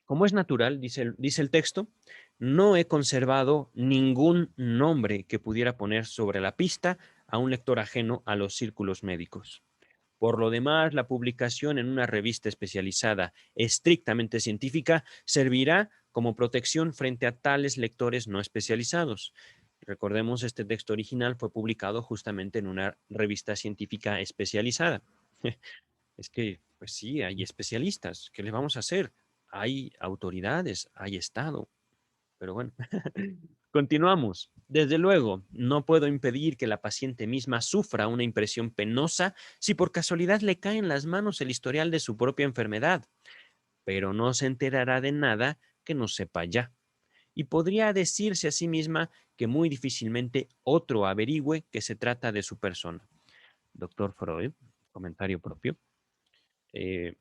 como es natural, dice el texto, no he conservado ningún nombre que pudiera poner sobre la pista a un lector ajeno a los círculos médicos. Por lo demás, la publicación en una revista especializada estrictamente científica servirá como protección frente a tales lectores no especializados. Recordemos, este texto original fue publicado justamente en una revista científica especializada. Es que, pues sí, hay especialistas. ¿Qué le vamos a hacer? Hay autoridades, hay Estado. Pero bueno, continuamos. Desde luego, no puedo impedir que la paciente misma sufra una impresión penosa si por casualidad le cae en las manos el historial de su propia enfermedad, pero no se enterará de nada que no sepa ya. Y podría decirse a sí misma que muy difícilmente otro averigüe que se trata de su persona. Doctor Freud, comentario propio. eh,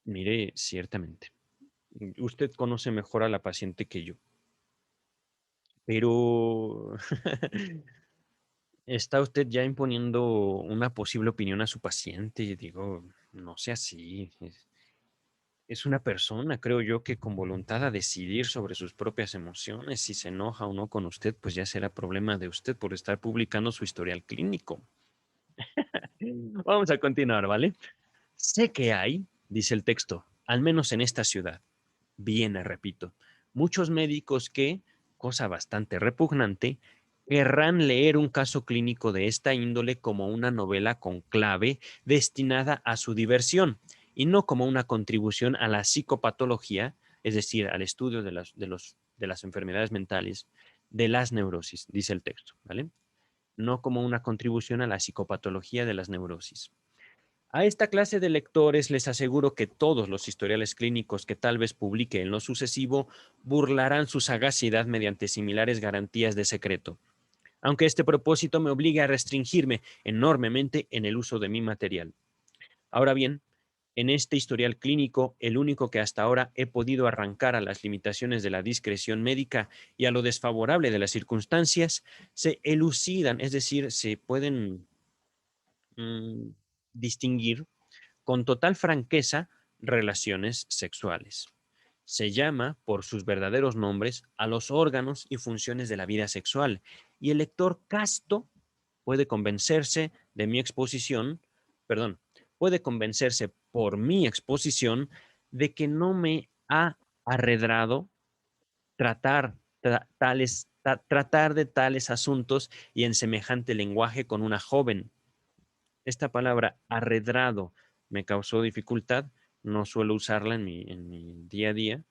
Mire, ciertamente, usted conoce mejor a la paciente que yo, pero está usted ya imponiendo una posible opinión a su paciente. Digo, no sea así. Es una persona, creo yo, que con voluntad a decidir sobre sus propias emociones, si se enoja o no con usted, pues ya será problema de usted por estar publicando su historial clínico. Vamos a continuar, ¿vale? Sé que hay, dice el texto, al menos en esta ciudad, Viena, repito, muchos médicos que, cosa bastante repugnante, querrán leer un caso clínico de esta índole como una novela con clave destinada a su diversión y no como una contribución a la psicopatología, es decir, al estudio de las enfermedades mentales, de las neurosis, dice el texto, ¿vale? No como una contribución a la psicopatología de las neurosis. A esta clase de lectores les aseguro que todos los historiales clínicos que tal vez publique en lo sucesivo burlarán su sagacidad mediante similares garantías de secreto, aunque este propósito me obligue a restringirme enormemente en el uso de mi material. Ahora bien, en este historial clínico, el único que hasta ahora he podido arrancar a las limitaciones de la discreción médica y a lo desfavorable de las circunstancias, se elucidan, es decir, se pueden mm, distinguir con total franqueza relaciones sexuales. Se llama por sus verdaderos nombres a los órganos y funciones de la vida sexual, y el lector casto puede convencerse de mi exposición, perdón, puede convencerse por mi exposición de que no me ha arredrado tratar de tales asuntos y en semejante lenguaje con una joven. Esta palabra arredrado me causó dificultad, no suelo usarla en mi día a día.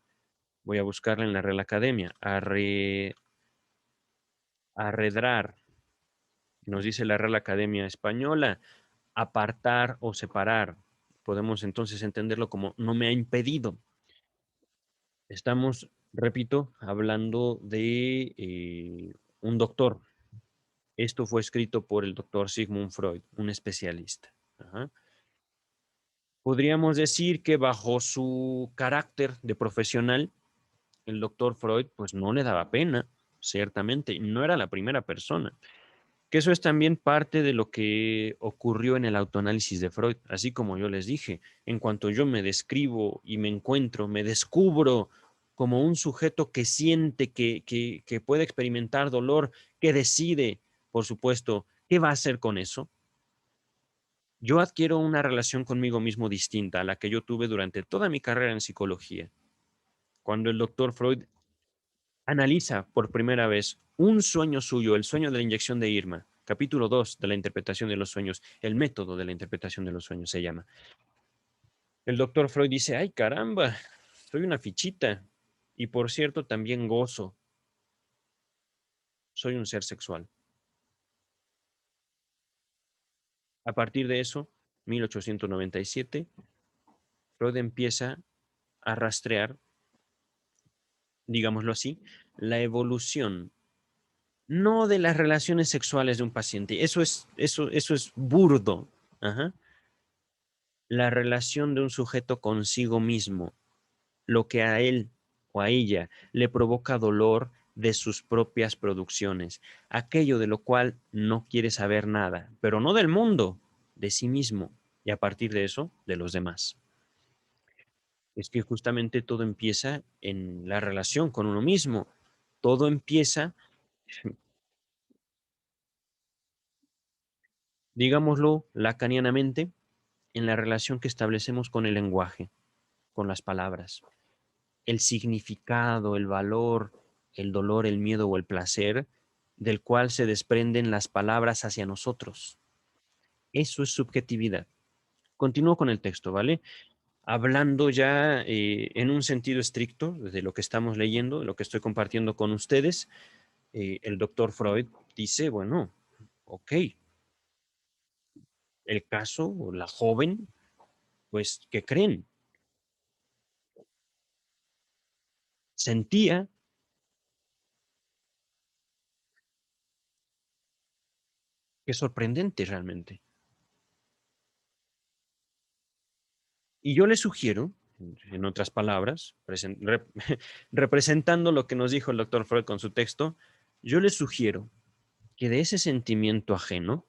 Voy a buscarla en la Real Academia. Arredrar, nos dice la Real Academia Española, apartar o separar. podemos entonces entenderlo como no me ha impedido. Estamos, repito, hablando de un doctor. Esto fue escrito por el doctor Sigmund Freud, un especialista. Ajá. Podríamos decir que bajo su carácter de profesional, el doctor Freud pues no le daba pena, ciertamente, y no era la primera persona. Que eso es también parte de lo que ocurrió en el autoanálisis de Freud, así como yo les dije, en cuanto yo me describo y me encuentro, me descubro como un sujeto que siente, que puede experimentar dolor, que decide, por supuesto, qué va a hacer con eso. Yo adquiero una relación conmigo mismo distinta a la que yo tuve durante toda mi carrera en psicología. Cuando el doctor Freud analiza por primera vez un sueño suyo, el sueño de la inyección de Irma, capítulo 2 de la interpretación de los sueños, el método de la interpretación de los sueños se llama. El doctor Freud dice, ay caramba, soy una fichita. Y por cierto, también gozo, soy un ser sexual. A partir de eso, 1897, Freud empieza a rastrear, digámoslo así, la evolución no de las relaciones sexuales de un paciente. Eso es burdo. Ajá. La relación de un sujeto consigo mismo, lo que a él o a ella le provoca dolor de sus propias producciones, aquello de lo cual no quiere saber nada, pero no del mundo, de sí mismo, y a partir de eso, de los demás. Es que justamente todo empieza en la relación con uno mismo. Todo empieza, digámoslo lacanianamente, en la relación que establecemos con el lenguaje, con las palabras. El significado, el valor, el dolor, el miedo o el placer del cual se desprenden las palabras hacia nosotros. Eso es subjetividad. Continúo con el texto, ¿vale? Hablando ya en un sentido estricto de lo que estamos leyendo, de lo que estoy compartiendo con ustedes, el doctor Freud dice, bueno, ok, el caso, o la joven, pues, ¿qué creen? Sentía, qué sorprendente realmente. Y yo le sugiero, en otras palabras, representando lo que nos dijo el doctor Freud con su texto, yo le sugiero que de ese sentimiento ajeno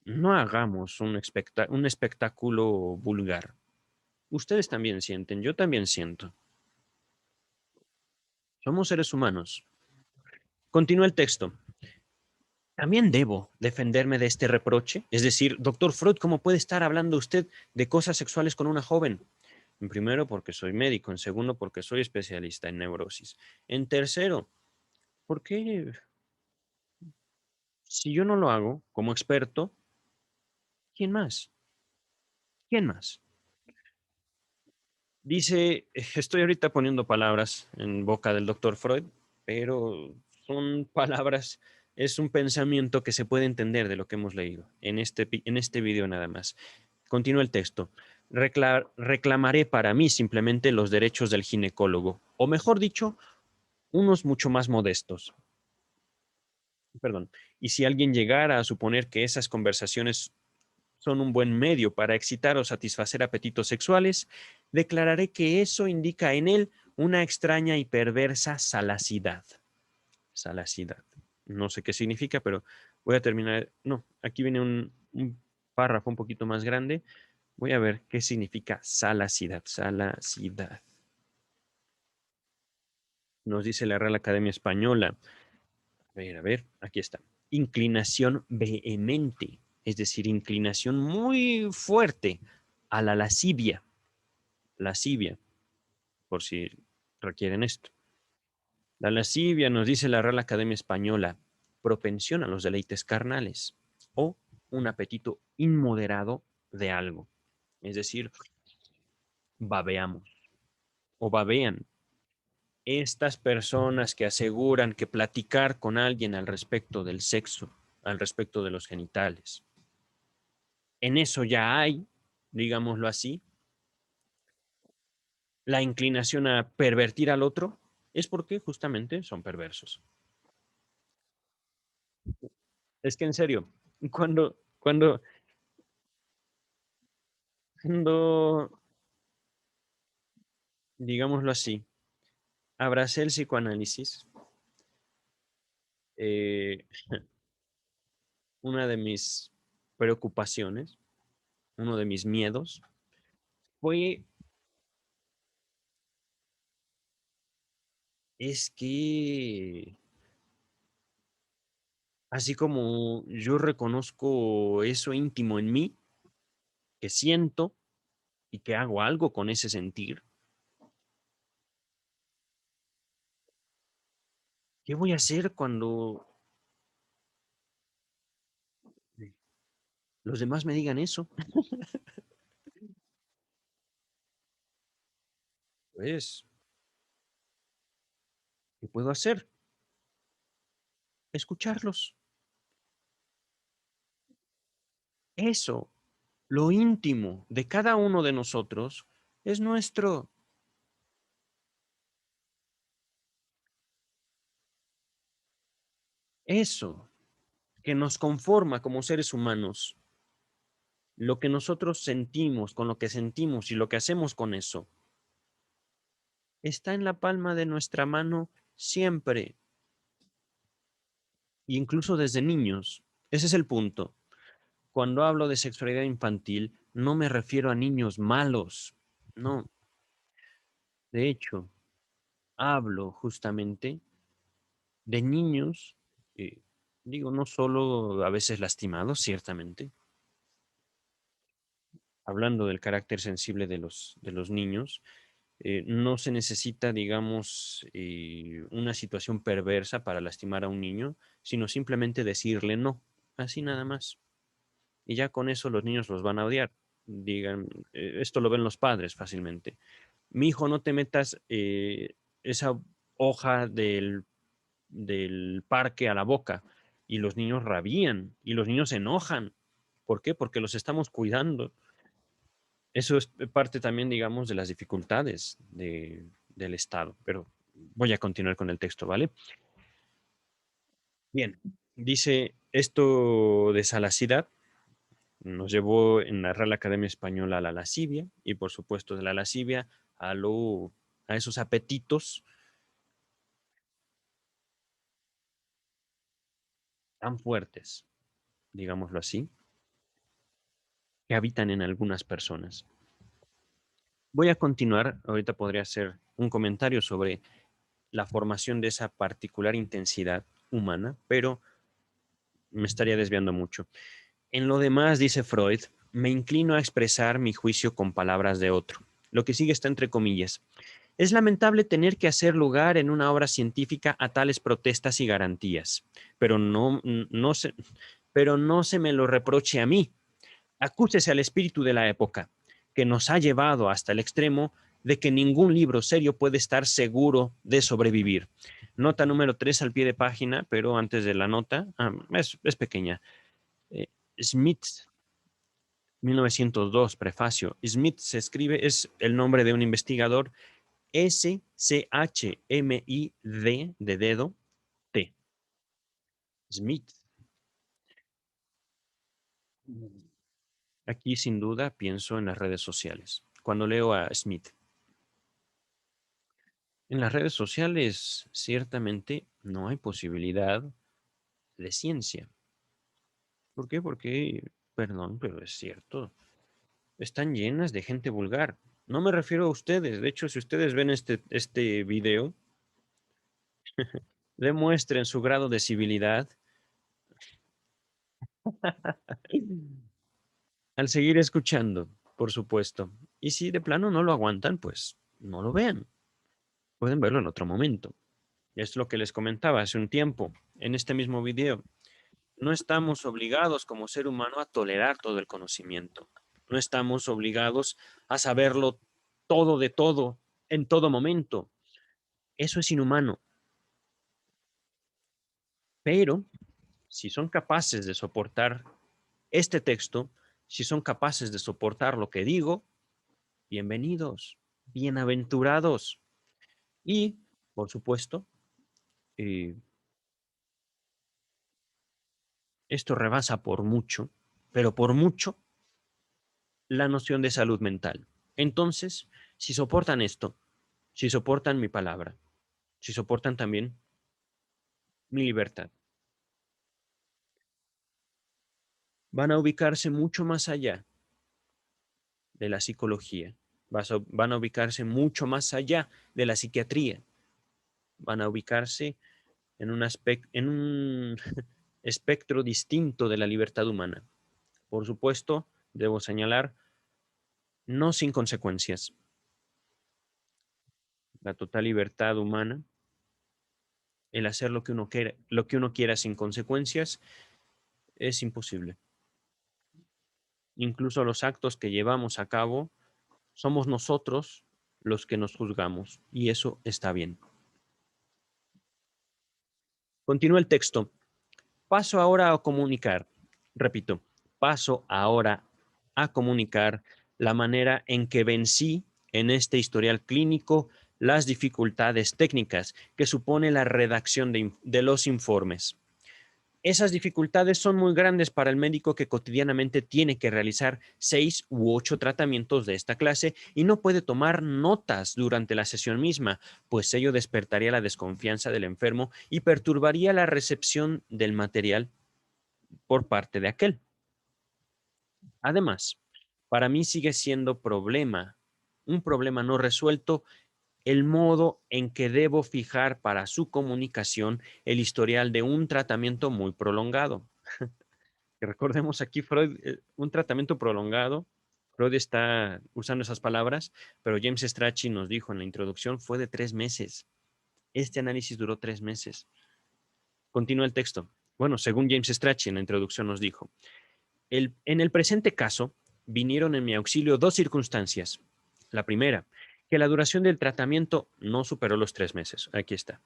no hagamos un espectáculo vulgar. Ustedes también sienten, yo también siento. Somos seres humanos. Continúa el texto. También debo defenderme de este reproche. Es decir, doctor Freud, ¿cómo puede estar hablando usted de cosas sexuales con una joven? En primero, porque soy médico. En segundo, porque soy especialista en neurosis. En tercero, porque si yo no lo hago como experto, ¿quién más? ¿Quién más? Dice, estoy ahorita poniendo palabras en boca del doctor Freud, pero son palabras, es un pensamiento que se puede entender de lo que hemos leído en este video nada más. Continúa el texto. Reclamaré para mí simplemente los derechos del ginecólogo, o mejor dicho, unos mucho más modestos. Perdón. Y si alguien llegara a suponer que esas conversaciones son un buen medio para excitar o satisfacer apetitos sexuales, declararé que eso indica en él una extraña y perversa salacidad. Salacidad. No sé qué significa, pero voy a terminar. No, aquí viene un párrafo un poquito más grande. Voy a ver qué significa salacidad. Salacidad. Nos dice la Real Academia Española. A ver, aquí está. Inclinación vehemente, es decir, inclinación muy fuerte a la lascivia, por si requieren esto. La lascivia, nos dice la Real Academia Española, propensión a los deleites carnales o un apetito inmoderado de algo. Es decir, babeamos o babean. Estas personas que aseguran que platicar con alguien al respecto del sexo, al respecto de los genitales, en eso ya hay. digámoslo así, la inclinación a pervertir al otro, es porque justamente son perversos. Es que en serio, cuando, digámoslo así, abracé el psicoanálisis, eh, una de mis preocupaciones, uno de mis miedos, fue, es que así como yo reconozco eso íntimo en mí, que siento y que hago algo con ese sentir, ¿qué voy a hacer cuando los demás me digan eso? Pues, ¿qué puedo hacer? Escucharlos. Eso, lo íntimo de cada uno de nosotros, es nuestro. Eso que nos conforma como seres humanos, lo que nosotros sentimos, con lo que sentimos y lo que hacemos con eso, está en la palma de nuestra mano siempre, incluso desde niños. Ese es el punto. Cuando hablo de sexualidad infantil, no me refiero a niños malos. No, de hecho, hablo justamente de niños, eh, digo, no solo a veces lastimados, ciertamente, hablando del carácter sensible de los niños, no se necesita, digamos, una situación perversa para lastimar a un niño, sino simplemente decirle no, así nada más. Y ya con eso los niños los van a odiar. Digan, esto lo ven los padres fácilmente. Mi hijo, no te metas esa hoja del parque a la boca. Y los niños rabían y los niños se enojan. ¿Por qué? Porque los estamos cuidando. Eso es parte también, digamos, de las dificultades del Estado. Pero voy a continuar con el texto, ¿vale? Bien, dice esto de salacidad nos llevó en la Real Academia Española a la lascivia y por supuesto de la lascivia a esos apetitos tan fuertes, digámoslo así, que habitan en algunas personas. Voy a continuar, ahorita podría hacer un comentario sobre la formación de esa particular intensidad humana, pero me estaría desviando mucho. En lo demás, dice Freud, me inclino a expresar mi juicio con palabras de otro. Lo que sigue está entre comillas. Es lamentable tener que hacer lugar en una obra científica a tales protestas y garantías, pero pero no se me lo reproche a mí. Acúsese al espíritu de la época, que nos ha llevado hasta el extremo de que ningún libro serio puede estar seguro de sobrevivir. Nota número 3 al pie de página, pero antes de la nota, es pequeña. Eh, Smith, 1902, prefacio. Smith se escribe, es el nombre de un investigador, Schmid, de dedo, T. Smith. Aquí sin duda pienso en las redes sociales. Cuando leo a Smith, en las redes sociales ciertamente no hay posibilidad de ciencia. ¿Por qué? Porque, perdón, pero es cierto, están llenas de gente vulgar. No me refiero a ustedes. De hecho, si ustedes ven este video, demuestren su grado de civilidad al seguir escuchando, por supuesto. Y si de plano no lo aguantan, pues no lo vean. Pueden verlo en otro momento. Es lo que les comentaba hace un tiempo en este mismo video. No estamos obligados como ser humano a tolerar todo el conocimiento. No estamos obligados a saberlo todo de todo, en todo momento. Eso es inhumano. Pero si son capaces de soportar este texto, Si son capaces de soportar lo que digo, bienvenidos, bienaventurados. Y, por supuesto, eh, esto rebasa por mucho, pero por mucho, la noción de salud mental. Entonces, si soportan esto, si soportan mi palabra, si soportan también mi libertad, van a ubicarse mucho más allá de la psicología, van a ubicarse mucho más allá de la psiquiatría, van a ubicarse en un espectro distinto de la libertad humana. Por supuesto, debo señalar, no sin consecuencias. La total libertad humana, el hacer lo que uno quiera sin consecuencias, es imposible. Incluso los actos que llevamos a cabo, somos nosotros los que nos juzgamos, y eso está bien. Continúa el texto. Paso ahora a comunicar, repito, paso ahora a comunicar la manera en que vencí en este historial clínico las dificultades técnicas que supone la redacción de los informes. Esas dificultades son muy grandes para el médico que cotidianamente tiene que realizar 6 u 8 tratamientos de esta clase y no puede tomar notas durante la sesión misma, pues ello despertaría la desconfianza del enfermo y perturbaría la recepción del material por parte de aquel. Además, para mí sigue siendo un problema no resuelto, el modo en que debo fijar para su comunicación el historial de un tratamiento muy prolongado. Que recordemos aquí, Freud, un tratamiento prolongado, Freud está usando esas palabras, pero James Strachey nos dijo en la introducción, fue de 3 meses. Este análisis duró 3 meses. Continúa el texto. Bueno, según James Strachey en la introducción nos dijo, en el presente caso, vinieron en mi auxilio 2 circunstancias. La primera, que la duración del tratamiento no superó los 3 meses. Aquí está.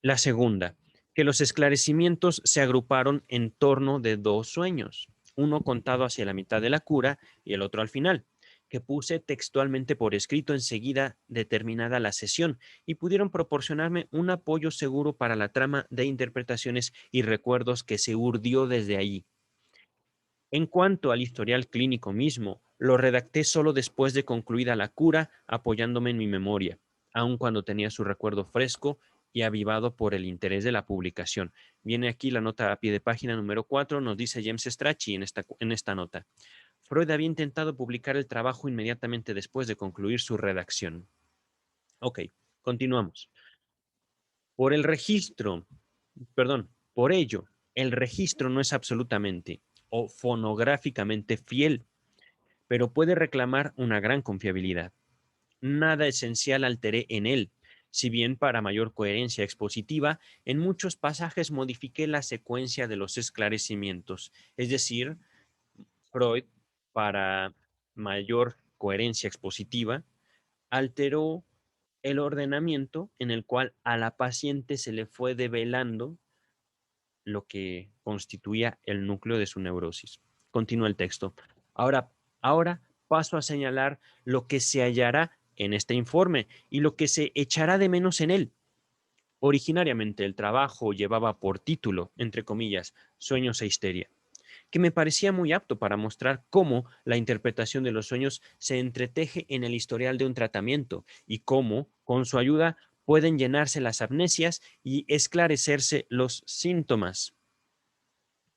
La segunda, que los esclarecimientos se agruparon en torno de 2 sueños, uno contado hacia la mitad de la cura y el otro al final, que puse textualmente por escrito enseguida determinada la sesión y pudieron proporcionarme un apoyo seguro para la trama de interpretaciones y recuerdos que se urdió desde allí. En cuanto al historial clínico mismo, lo redacté solo después de concluida la cura, apoyándome en mi memoria, aun cuando tenía su recuerdo fresco y avivado por el interés de la publicación. Viene aquí la nota a pie de página número 4, nos dice James Strachey en esta nota. Freud había intentado publicar el trabajo inmediatamente después de concluir su redacción. Ok, continuamos. Por el registro, perdón, por ello, el registro no es absolutamente o fonográficamente fiel, pero puede reclamar una gran confiabilidad. Nada esencial alteré en él, si bien para mayor coherencia expositiva, en muchos pasajes modifiqué la secuencia de los esclarecimientos, es decir, Freud, para mayor coherencia expositiva, alteró el ordenamiento en el cual a la paciente se le fue develando lo que constituía el núcleo de su neurosis. Continúa el texto. Ahora, ahora paso a señalar lo que se hallará en este informe y lo que se echará de menos en él. Originariamente el trabajo llevaba por título, entre comillas, Sueños e histeria, que me parecía muy apto para mostrar cómo la interpretación de los sueños se entreteje en el historial de un tratamiento y cómo, con su ayuda, pueden llenarse las amnesias y esclarecerse los síntomas.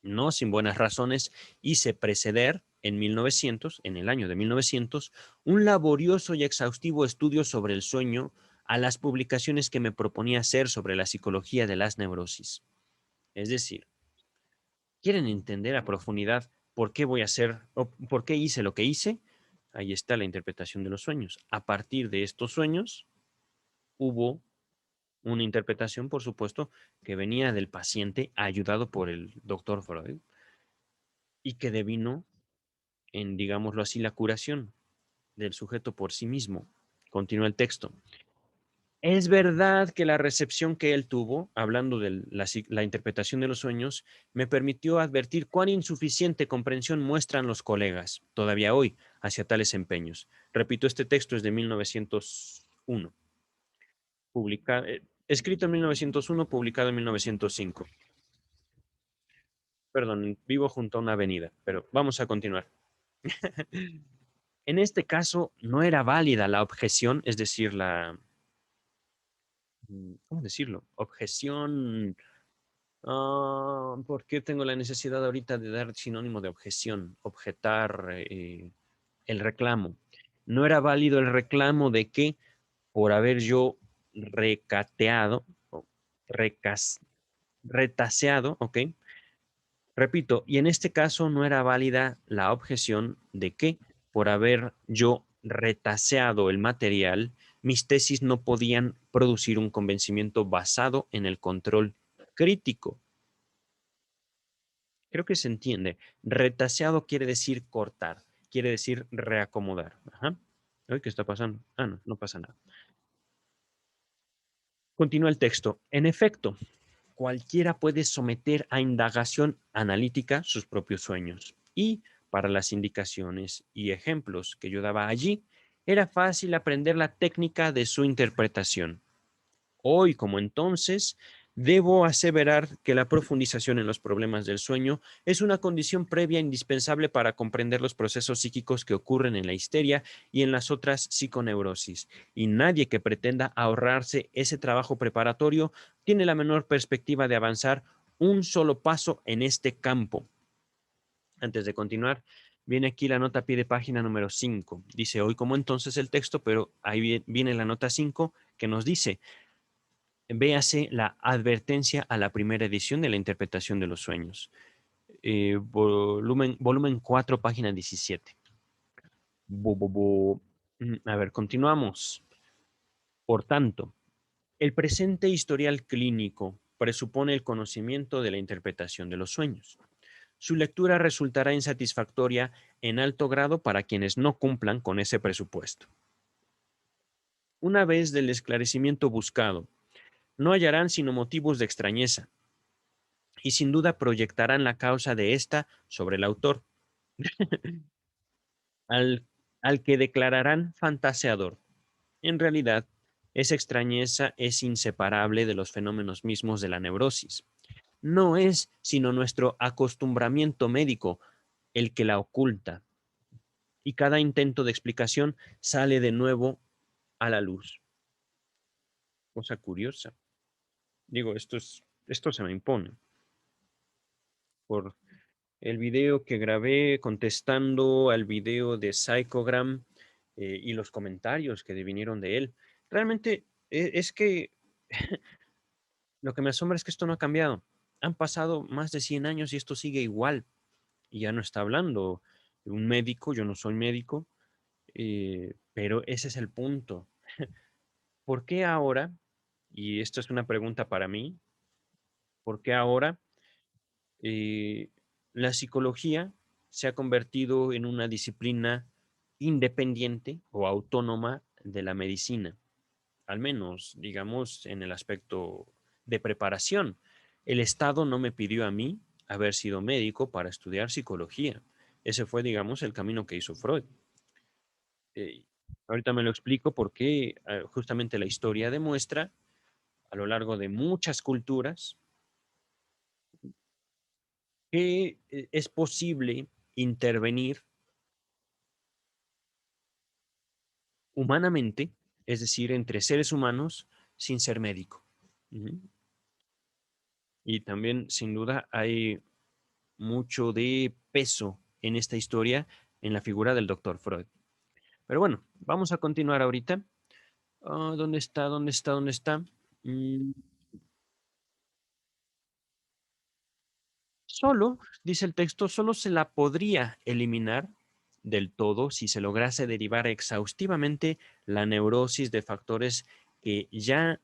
No sin buenas razones, hice preceder en el año de 1900, un laborioso y exhaustivo estudio sobre el sueño a las publicaciones que me proponía hacer sobre la psicología de las neurosis. Es decir, ¿quieren entender a profundidad por qué voy a hacer o por qué hice lo que hice? Ahí está la interpretación de los sueños. A partir de estos sueños hubo una interpretación, por supuesto, que venía del paciente ayudado por el doctor Freud y que devino en, digámoslo así, la curación del sujeto por sí mismo. Continúa el texto. Es verdad que la recepción que él tuvo, hablando de la interpretación de los sueños, me permitió advertir cuán insuficiente comprensión muestran los colegas, todavía hoy, hacia tales empeños. Repito, este texto es de 1901, escrito en 1901, publicado en 1905. Perdón, vivo junto a una avenida, pero vamos a continuar. En este caso, no era válida la objeción, es decir, ¿cómo decirlo? Objeción. ¿Por qué tengo la necesidad ahorita de dar sinónimo de objeción? Objetar el reclamo. No era válido el reclamo de que por haber yo recateado, o recas- retaseado, ¿ok? Repito, y en este caso no era válida la objeción de que por haber yo retaseado el material, mis tesis no podían producir un convencimiento basado en el control crítico. Creo que se entiende. Retaseado quiere decir cortar, quiere decir reacomodar. Ajá. Ay, ¿qué está pasando? Ah, no, no pasa nada. Continúa el texto. En efecto, cualquiera puede someter a indagación analítica sus propios sueños. Y para las indicaciones y ejemplos que yo daba allí, era fácil aprender la técnica de su interpretación. Hoy como entonces, debo aseverar que la profundización en los problemas del sueño es una condición previa indispensable para comprender los procesos psíquicos que ocurren en la histeria y en las otras psiconeurosis. Y nadie que pretenda ahorrarse ese trabajo preparatorio tiene la menor perspectiva de avanzar un solo paso en este campo. Antes de continuar, viene aquí la nota a pie de página número 5. Dice hoy como entonces el texto, pero ahí viene la nota 5 que nos dice: véase la advertencia a la primera edición de la interpretación de los sueños. Volumen 4, página 17. A ver, continuamos. Por tanto, el presente historial clínico presupone el conocimiento de la interpretación de los sueños. Su lectura resultará insatisfactoria en alto grado para quienes no cumplan con ese presupuesto. Una vez del esclarecimiento buscado, no hallarán sino motivos de extrañeza, y sin duda proyectarán la causa de esta sobre el autor, al, al que declararán fantaseador. En realidad, esa extrañeza es inseparable de los fenómenos mismos de la neurosis. No es sino nuestro acostumbramiento médico el que la oculta, y cada intento de explicación sale de nuevo a la luz. Cosa curiosa. Digo, esto se me impone por el video que grabé contestando al video de Psychogram, y los comentarios que vinieron de él. Realmente es que lo que me asombra es que esto no ha cambiado. Han pasado más de 100 años y esto sigue igual. Y ya no está hablando un médico, yo no soy médico, pero ese es el punto. ¿Por qué ahora? Y esto es una pregunta para mí. ¿Por qué ahora eh, la psicología se ha convertido en una disciplina independiente o autónoma de la medicina? Al menos, digamos, en el aspecto de preparación. El Estado no me pidió a mí haber sido médico para estudiar psicología. Ese fue, digamos, el camino que hizo Freud. Eh, Ahorita me lo explico porque justamente la historia demuestra a lo largo de muchas culturas que es posible intervenir humanamente, es decir, entre seres humanos, sin ser médico. Ujú. Y también, sin duda, hay mucho de peso en esta historia en la figura del doctor Freud. Pero bueno, vamos a continuar ahorita. ¿Dónde está? ¿Dónde está? ¿Dónde está? Mm, Solo, dice el texto, solo se la podría eliminar del todo si se lograse derivar exhaustivamente la neurosis de factores que ya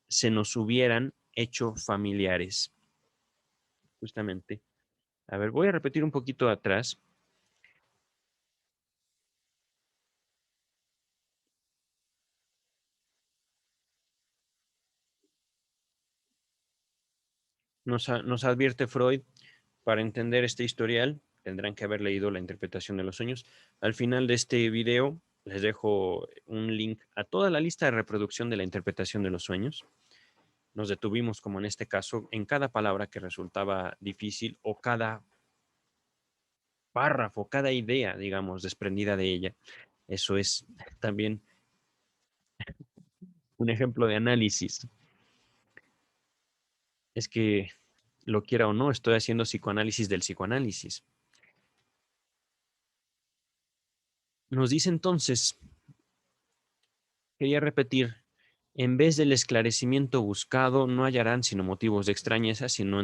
se nos hubieran hecho familiares, justamente. A ver, voy a repetir un poquito atrás. nos advierte Freud, para entender este historial, tendrán que haber leído La interpretación de los sueños. Al final de este video les dejo un link a toda la lista de reproducción de La interpretación de los sueños. Nos detuvimos, como en este caso, en cada palabra que resultaba difícil o cada párrafo, cada idea, digamos, desprendida de ella. Eso es también un ejemplo de análisis. Es que, lo quiera o no, estoy haciendo psicoanálisis del psicoanálisis. Nos dice entonces, quería repetir, en vez del esclarecimiento buscado, no hallarán sino motivos de extrañeza si no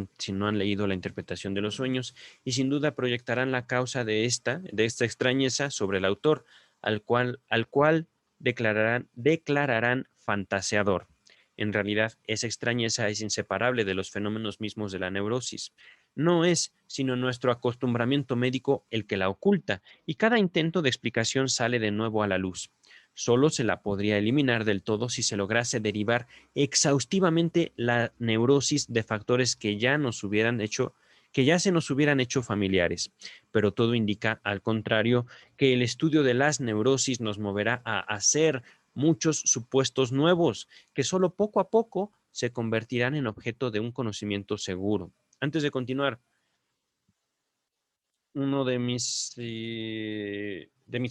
han leído la interpretación de los sueños, y sin duda proyectarán la causa de esta extrañeza sobre el autor, al cual declararán fantaseador. En realidad, esa extrañeza es inseparable de los fenómenos mismos de la neurosis. No es sino nuestro acostumbramiento médico el que la oculta, y cada intento de explicación sale de nuevo a la luz. Solo se la podría eliminar del todo si se lograse derivar exhaustivamente la neurosis de factores que ya se nos hubieran hecho familiares. Pero todo indica, al contrario, que el estudio de las neurosis nos moverá a hacer muchos supuestos nuevos, que solo poco a poco se convertirán en objeto de un conocimiento seguro. Antes de continuar, uno de mis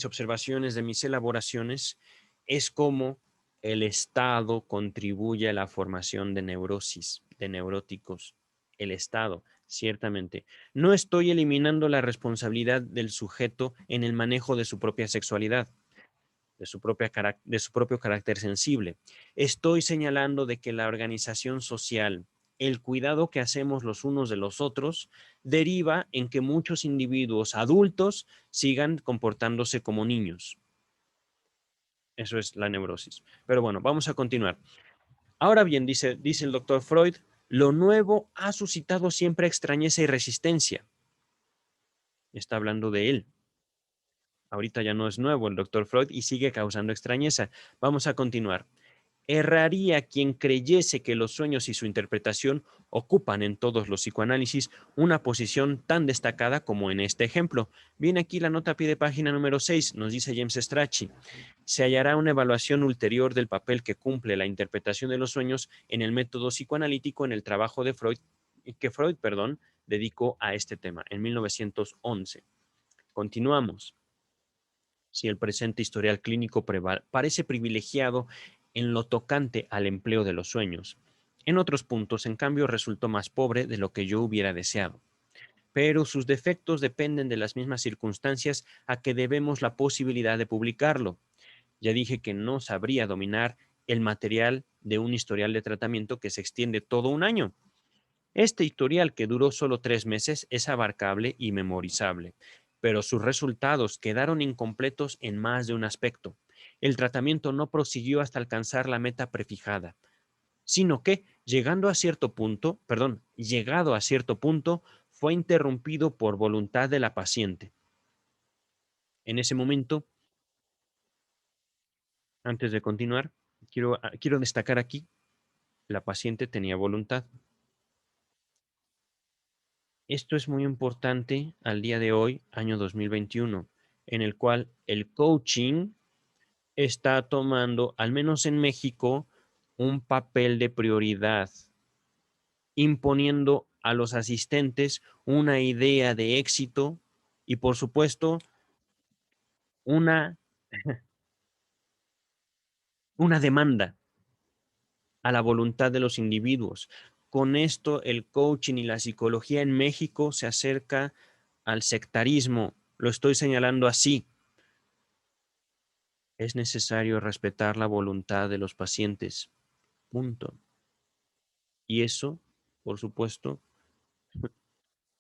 observaciones, de mis elaboraciones, es cómo el Estado contribuye a la formación de neurosis, de neuróticos. El Estado, ciertamente. No estoy eliminando la responsabilidad del sujeto en el manejo de su propia sexualidad, de su propio carácter sensible. Estoy señalando de que la organización social, el cuidado que hacemos los unos de los otros, deriva en que muchos individuos adultos sigan comportándose como niños. Eso es la neurosis. Pero bueno, vamos a continuar. Ahora bien, dice el doctor Freud, lo nuevo ha suscitado siempre extrañeza y resistencia. Está hablando de él. Ahorita ya no es nuevo el doctor Freud y sigue causando extrañeza. Vamos a continuar. Erraría quien creyese que los sueños y su interpretación ocupan en todos los psicoanálisis una posición tan destacada como en este ejemplo. Viene aquí la nota a pie de página número 6, nos dice James Strachey. Se hallará una evaluación ulterior del papel que cumple la interpretación de los sueños en el método psicoanalítico en el trabajo de Freud, que Freud, dedicó a este tema en 1911. Continuamos. Si el presente historial clínico parece privilegiado en lo tocante al empleo de los sueños. En otros puntos, en cambio, resultó más pobre de lo que yo hubiera deseado. Pero sus defectos dependen de las mismas circunstancias a que debemos la posibilidad de publicarlo. Ya dije que no sabría dominar el material de un historial de tratamiento que se extiende todo un año. Este historial, que duró solo 3 meses, es abarcable y memorizable, pero sus resultados quedaron incompletos en más de un aspecto. El tratamiento no prosiguió hasta alcanzar la meta prefijada, sino que, llegado a cierto punto, fue interrumpido por voluntad de la paciente. En ese momento, antes de continuar, quiero destacar aquí, la paciente tenía voluntad. Esto es muy importante al día de hoy, año 2021, en el cual el coaching está tomando, al menos en México, un papel de prioridad, imponiendo a los asistentes una idea de éxito y, por supuesto, una, una demanda a la voluntad de los individuos. Con esto, el coaching y la psicología en México se acerca al sectarismo. Lo estoy señalando así. Es necesario respetar la voluntad de los pacientes. Punto. Y eso, por supuesto,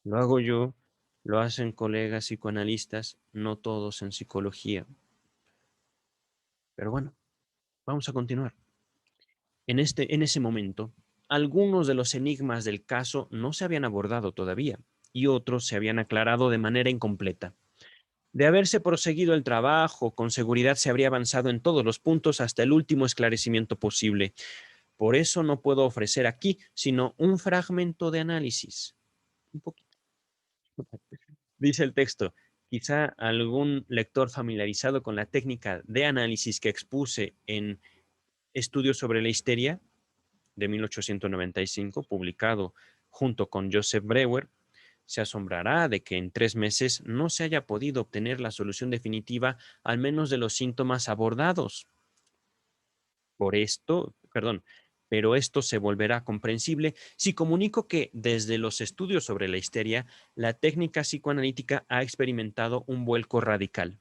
lo hago yo, lo hacen colegas psicoanalistas, no todos en psicología. Pero bueno, vamos a continuar. En ese momento, algunos de los enigmas del caso no se habían abordado todavía y otros se habían aclarado de manera incompleta. De haberse proseguido el trabajo, con seguridad se habría avanzado en todos los puntos hasta el último esclarecimiento posible. Por eso no puedo ofrecer aquí, sino un fragmento de análisis. Un poquito. Dice el texto, quizá algún lector familiarizado con la técnica de análisis que expuse en Estudios sobre la histeria de 1895, publicado junto con Joseph Breuer, se asombrará de que en 3 meses no se haya podido obtener la solución definitiva al menos de los síntomas abordados. Por esto, perdón, pero esto se volverá comprensible si comunico que desde los estudios sobre la histeria, la técnica psicoanalítica ha experimentado un vuelco radical.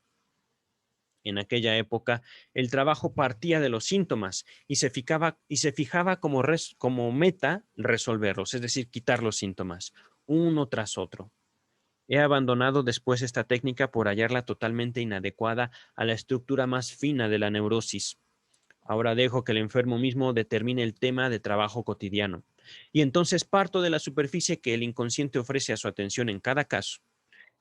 En aquella época, el trabajo partía de los síntomas y se fijaba como meta resolverlos, es decir, quitar los síntomas, uno tras otro. He abandonado después esta técnica por hallarla totalmente inadecuada a la estructura más fina de la neurosis. Ahora dejo que el enfermo mismo determine el tema de trabajo cotidiano. Y entonces parto de la superficie que el inconsciente ofrece a su atención en cada caso.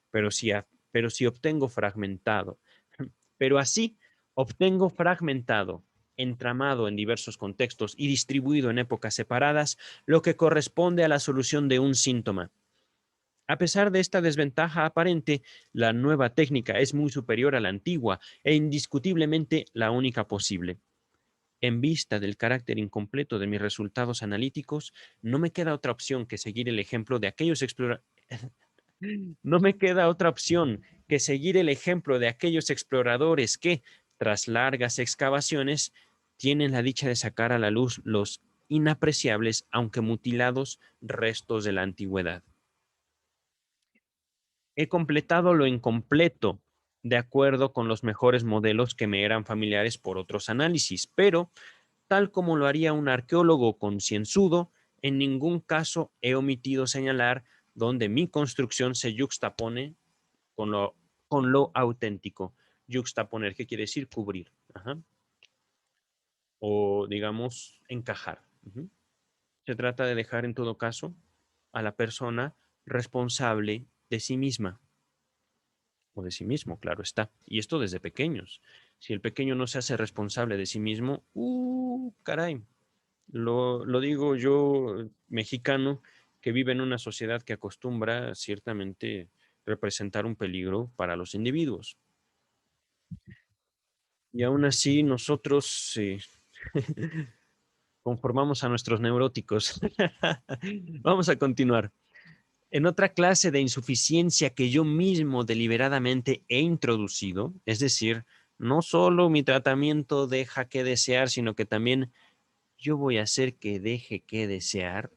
Pero si, pero si obtengo fragmentado, pero así obtengo fragmentado, entramado en diversos contextos y distribuido en épocas separadas, lo que corresponde a la solución de un síntoma. A pesar de esta desventaja aparente, la nueva técnica es muy superior a la antigua e indiscutiblemente la única posible. En vista del carácter incompleto de mis resultados analíticos, no me queda otra opción que seguir el ejemplo de aquellos no me queda otra opción que seguir el ejemplo de aquellos exploradores que, tras largas excavaciones, tienen la dicha de sacar a la luz los inapreciables, aunque mutilados, restos de la antigüedad. He completado lo incompleto, de acuerdo con los mejores modelos que me eran familiares por otros análisis, pero, tal como lo haría un arqueólogo concienzudo, en ningún caso he omitido señalar donde mi construcción se yuxtapone con lo auténtico. Yuxtaponer, ¿qué quiere decir? Cubrir. Ajá. O, digamos, encajar. Ujú. Se trata de dejar, en todo caso, a la persona responsable de sí misma o de sí mismo, claro está. Y esto desde pequeños. Si el pequeño no se hace responsable de sí mismo, caray, lo digo yo, mexicano, que vive en una sociedad que acostumbra ciertamente representar un peligro para los individuos. Y aún así nosotros conformamos a nuestros neuróticos. Vamos a continuar. En otra clase de insuficiencia que yo mismo deliberadamente he introducido, es decir, no solo mi tratamiento deja que desear, sino que también yo voy a hacer que deje que desear.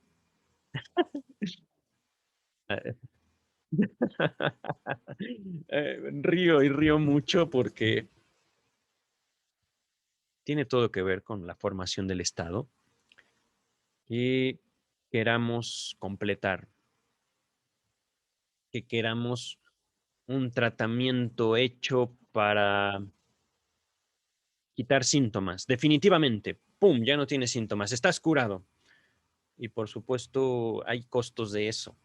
Río y río mucho porque tiene todo que ver con la formación del Estado que queramos completar, que queramos un tratamiento hecho para quitar síntomas. Definitivamente, ¡pum!, ya no tienes síntomas, estás curado. Y por supuesto, hay costos de eso.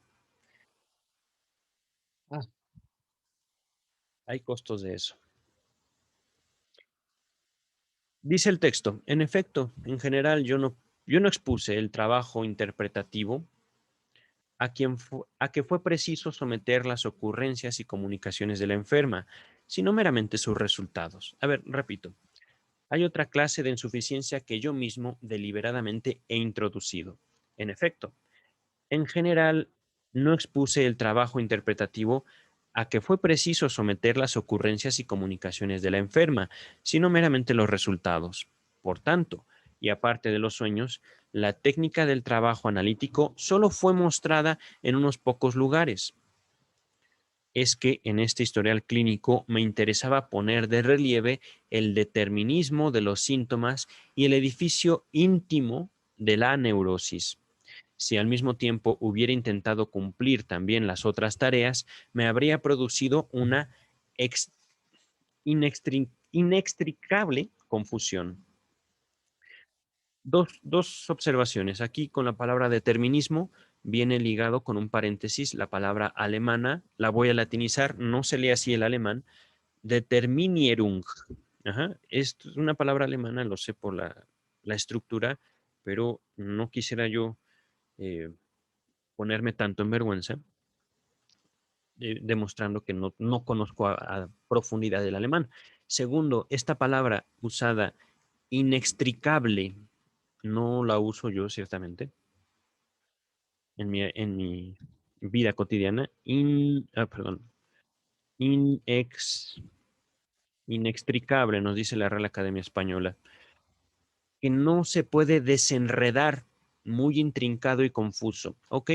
Ah, hay costos de eso. Dice el texto, en efecto, en general yo no expuse el trabajo interpretativo a que fue preciso someter las ocurrencias y comunicaciones de la enferma, sino meramente sus resultados. A ver, repito, hay otra clase de insuficiencia que yo mismo deliberadamente he introducido. En efecto, en general, no expuse el trabajo interpretativo a que fue preciso someter las ocurrencias y comunicaciones de la enferma, sino meramente los resultados. Por tanto, y aparte de los sueños, la técnica del trabajo analítico solo fue mostrada en unos pocos lugares. Es que en este historial clínico me interesaba poner de relieve el determinismo de los síntomas y el edificio íntimo de la neurosis. Si al mismo tiempo hubiera intentado cumplir también las otras tareas, me habría producido una inextricable confusión. Dos observaciones. Aquí con la palabra determinismo viene ligado con un paréntesis la palabra alemana. La voy a latinizar, no se lee así el alemán. Determinierung. Ajá. Es una palabra alemana, lo sé por la estructura, pero no quisiera yo eh, ponerme tanto en vergüenza demostrando que no conozco a profundidad el alemán. Segundo, esta palabra usada, inextricable, no la uso yo ciertamente en mi vida cotidiana. Perdón, inex, inextricable, nos dice la Real Academia Española, que no se puede desenredar, muy intrincado y confuso. ¿Ok?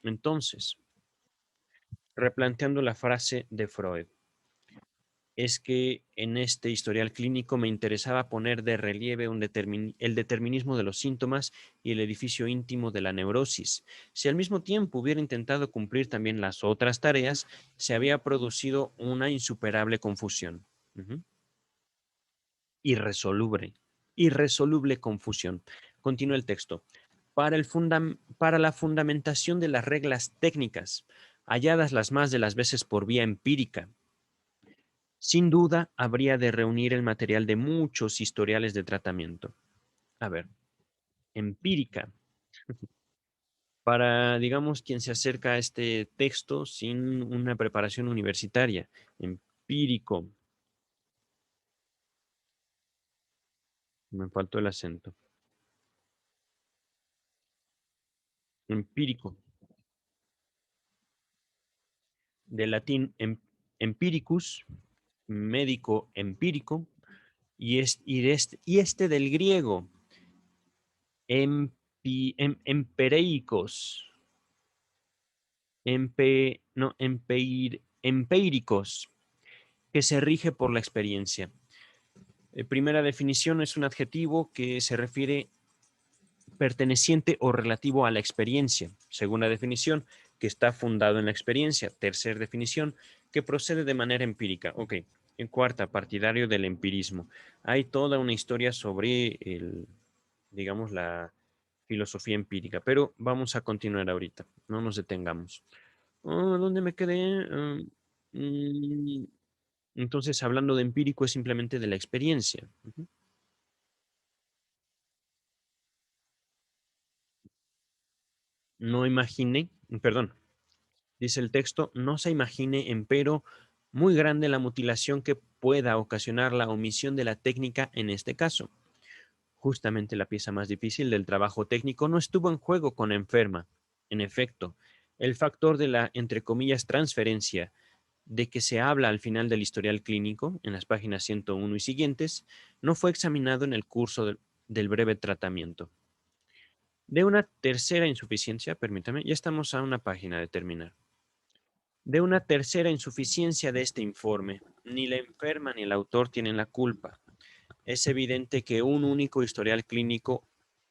Entonces, replanteando la frase de Freud, es que en este historial clínico me interesaba poner de relieve el determinismo de los síntomas y el edificio íntimo de la neurosis. Si al mismo tiempo hubiera intentado cumplir también las otras tareas, se había producido una insuperable confusión. Ujú. Irresoluble, irresoluble confusión. Continúa el texto. Para la fundamentación de las reglas técnicas, halladas las más de las veces por vía empírica, sin duda, habría de reunir el material de muchos historiales de tratamiento. A ver, empírica. Para, digamos, quien se acerca a este texto sin una preparación universitaria. Empírico. Me faltó el acento. Empírico. De latín empiricus, médico empírico, y este del griego, empereicos, no, empíricos, que se rige por la experiencia. Primera definición es un adjetivo que se refiere perteneciente o relativo a la experiencia. Segunda definición, que está fundado en la experiencia. Tercera definición, que procede de manera empírica. Ok. En cuarta, partidario del empirismo. Hay toda una historia sobre digamos, la filosofía empírica, pero vamos a continuar ahorita. No nos detengamos. ¿Dónde me quedé? Mm, entonces, hablando de empírico es simplemente de la experiencia. Ujú. No imagine, perdón, dice el texto, no se imagine, empero, muy grande la mutilación que pueda ocasionar la omisión de la técnica en este caso. Justamente la pieza más difícil del trabajo técnico no estuvo en juego con enferma. En efecto, el factor de la, entre comillas, transferencia de que se habla al final del historial clínico, en las páginas 101 y siguientes, no fue examinado en el curso del breve tratamiento. De una tercera insuficiencia, permítame, ya estamos a una página de terminar. De una tercera insuficiencia de este informe, ni la enferma ni el autor tienen la culpa. Es evidente que un único historial clínico,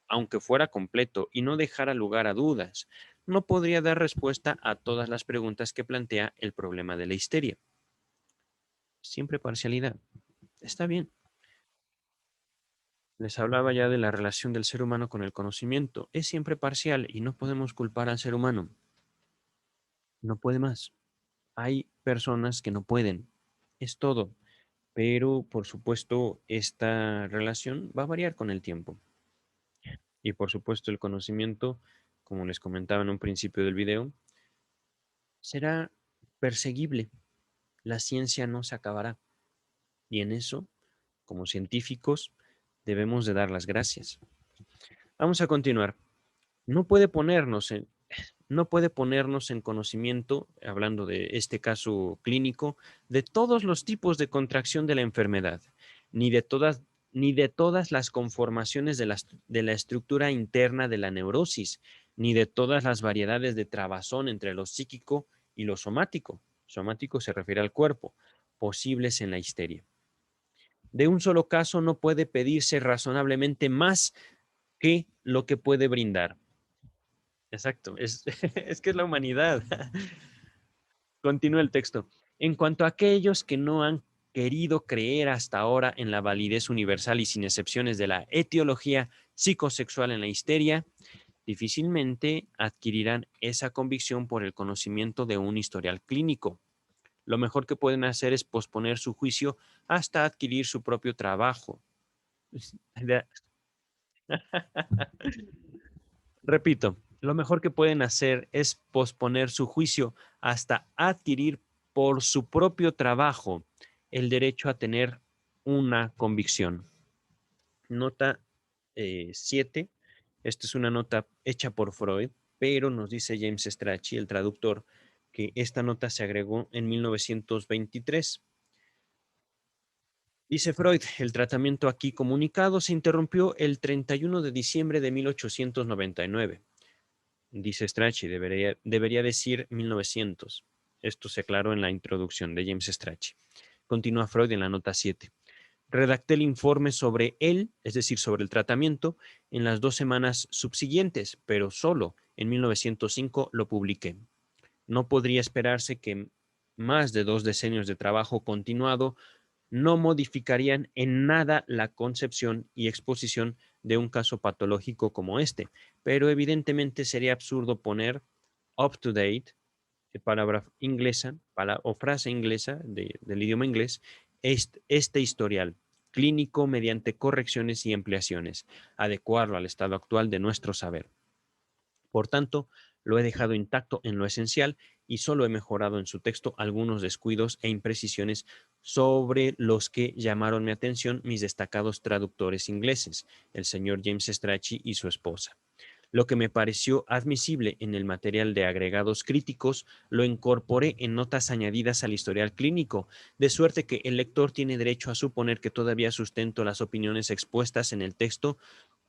aunque fuera completo y no dejara lugar a dudas, no podría dar respuesta a todas las preguntas que plantea el problema de la histeria. Siempre parcialidad. Está bien. Les hablaba ya de la relación del ser humano con el conocimiento. Es siempre parcial y no podemos culpar al ser humano. No puede más. Hay personas que no pueden. Es todo. Pero, por supuesto, esta relación va a variar con el tiempo. Y, por supuesto, el conocimiento, como les comentaba en un principio del video, será perseguible. La ciencia no se acabará. Y en eso, como científicos, debemos de dar las gracias. Vamos a continuar. No puede ponernos en, no puede ponernos en conocimiento, hablando de este caso clínico, de todos los tipos de contracción de la enfermedad, ni de todas, ni de todas las conformaciones de la estructura interna de la neurosis, ni de todas las variedades de trabazón entre lo psíquico y lo somático. Somático se refiere al cuerpo, posibles en la histeria. De un solo caso no puede pedirse razonablemente más que lo que puede brindar. Exacto, es que es la humanidad. Continúa el texto. En cuanto a aquellos que no han querido creer hasta ahora en la validez universal y sin excepciones de la etiología psicosexual en la histeria, difícilmente adquirirán esa convicción por el conocimiento de un historial clínico. Lo mejor que pueden hacer es posponer su juicio hasta adquirir su propio trabajo. Repito, lo mejor que pueden hacer es posponer su juicio hasta adquirir por su propio trabajo el derecho a tener una convicción. Nota 7. Esta es una nota hecha por Freud, pero nos dice James Strachey, el traductor, que esta nota se agregó en 1923. Dice Freud, el tratamiento aquí comunicado se interrumpió el 31 de diciembre de 1899. Dice Strachey, debería decir 1900. Esto se aclaró en la introducción de James Strachey. Continúa Freud en la nota 7. Redacté el informe sobre él, es decir, sobre el tratamiento, en las 2 semanas subsiguientes, pero solo en 1905 lo publiqué. No podría esperarse que más de 2 decenios de trabajo continuado no modificarían en nada la concepción y exposición de un caso patológico como este, pero evidentemente sería absurdo poner up to date, palabra inglesa o frase inglesa del idioma inglés, este historial clínico mediante correcciones y ampliaciones, adecuarlo al estado actual de nuestro saber. Por tanto, lo he dejado intacto en lo esencial y solo he mejorado en su texto algunos descuidos e imprecisiones sobre los que llamaron mi atención mis destacados traductores ingleses, el señor James Strachey y su esposa. Lo que me pareció admisible en el material de agregados críticos lo incorporé en notas añadidas al historial clínico, de suerte que el lector tiene derecho a suponer que todavía sustento las opiniones expuestas en el texto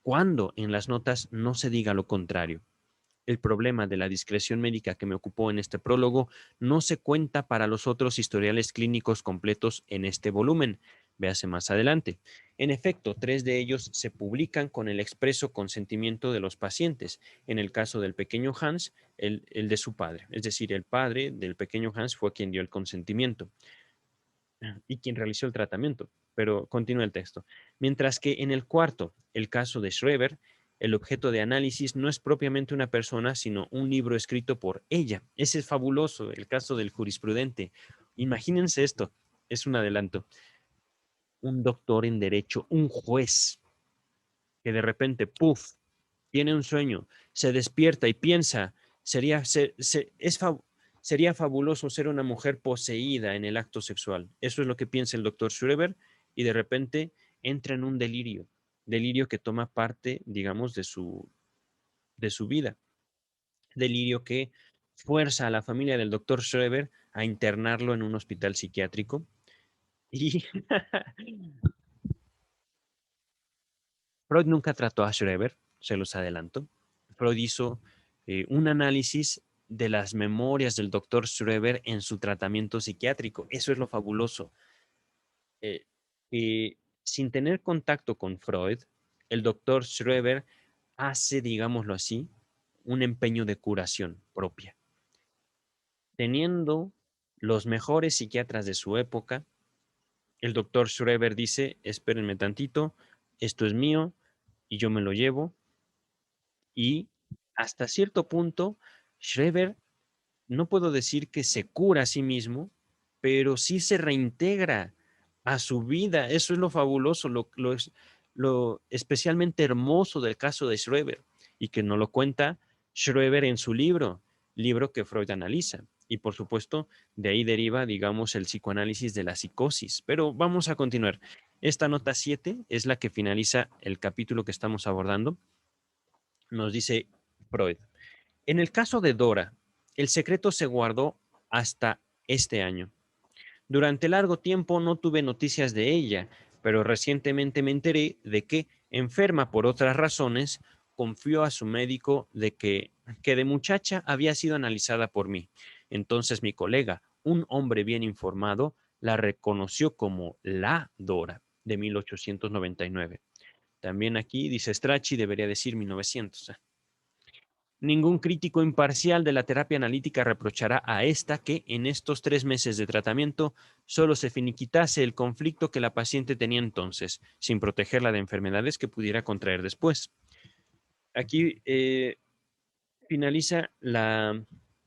cuando en las notas no se diga lo contrario. El problema de la discreción médica que me ocupó en este prólogo no se cuenta para los otros historiales clínicos completos en este volumen. Véase más adelante. En efecto, 3 de ellos se publican con el expreso consentimiento de los pacientes. En el caso del pequeño Hans, el de su padre. Es decir, el padre del pequeño Hans fue quien dio el consentimiento y quien realizó el tratamiento. Pero continúa el texto. Mientras que en el cuarto, el caso de Schreber, el objeto de análisis no es propiamente una persona, sino un libro escrito por ella. Ese es fabuloso, el caso del jurisprudente. Imagínense esto, es un adelanto. Un doctor en derecho, un juez, que de repente, puff, tiene un sueño, se despierta y piensa, sería, sería fabuloso ser una mujer poseída en el acto sexual. Eso es lo que piensa el doctor Schreber y de repente entra en un delirio que toma parte, digamos, de su vida, delirio que fuerza a la familia del doctor Schreber a internarlo en un hospital psiquiátrico. Y Freud nunca trató a Schreber, se los adelanto. Freud hizo un análisis de las memorias del doctor Schreber en su tratamiento psiquiátrico. Eso es lo fabuloso. Eh, Sin tener contacto con Freud, el doctor Schreber hace, digámoslo así, un empeño de curación propia. Teniendo los mejores psiquiatras de su época, el doctor Schreber dice, espérenme tantito, esto es mío y yo me lo llevo. Y hasta cierto punto, Schreber, no puedo decir que se cura a sí mismo, pero sí se reintegra a su vida. Eso es lo fabuloso, lo especialmente hermoso del caso de Schreber, y que no lo cuenta Schreber en su libro que Freud analiza. Y por supuesto, de ahí deriva, digamos, el psicoanálisis de la psicosis. Pero vamos a continuar. Esta nota 7 es la que finaliza el capítulo que estamos abordando. Nos dice Freud. En el caso de Dora, el secreto se guardó hasta este año. Durante largo tiempo no tuve noticias de ella, pero recientemente me enteré de que, enferma por otras razones, confió a su médico que de muchacha había sido analizada por mí. Entonces mi colega, un hombre bien informado, la reconoció como la Dora de 1899. También aquí dice Strachey, debería decir 1900. Ningún crítico imparcial de la terapia analítica reprochará a esta que, en estos 3 meses de tratamiento, solo se finiquitase el conflicto que la paciente tenía entonces, sin protegerla de enfermedades que pudiera contraer después. Aquí finaliza la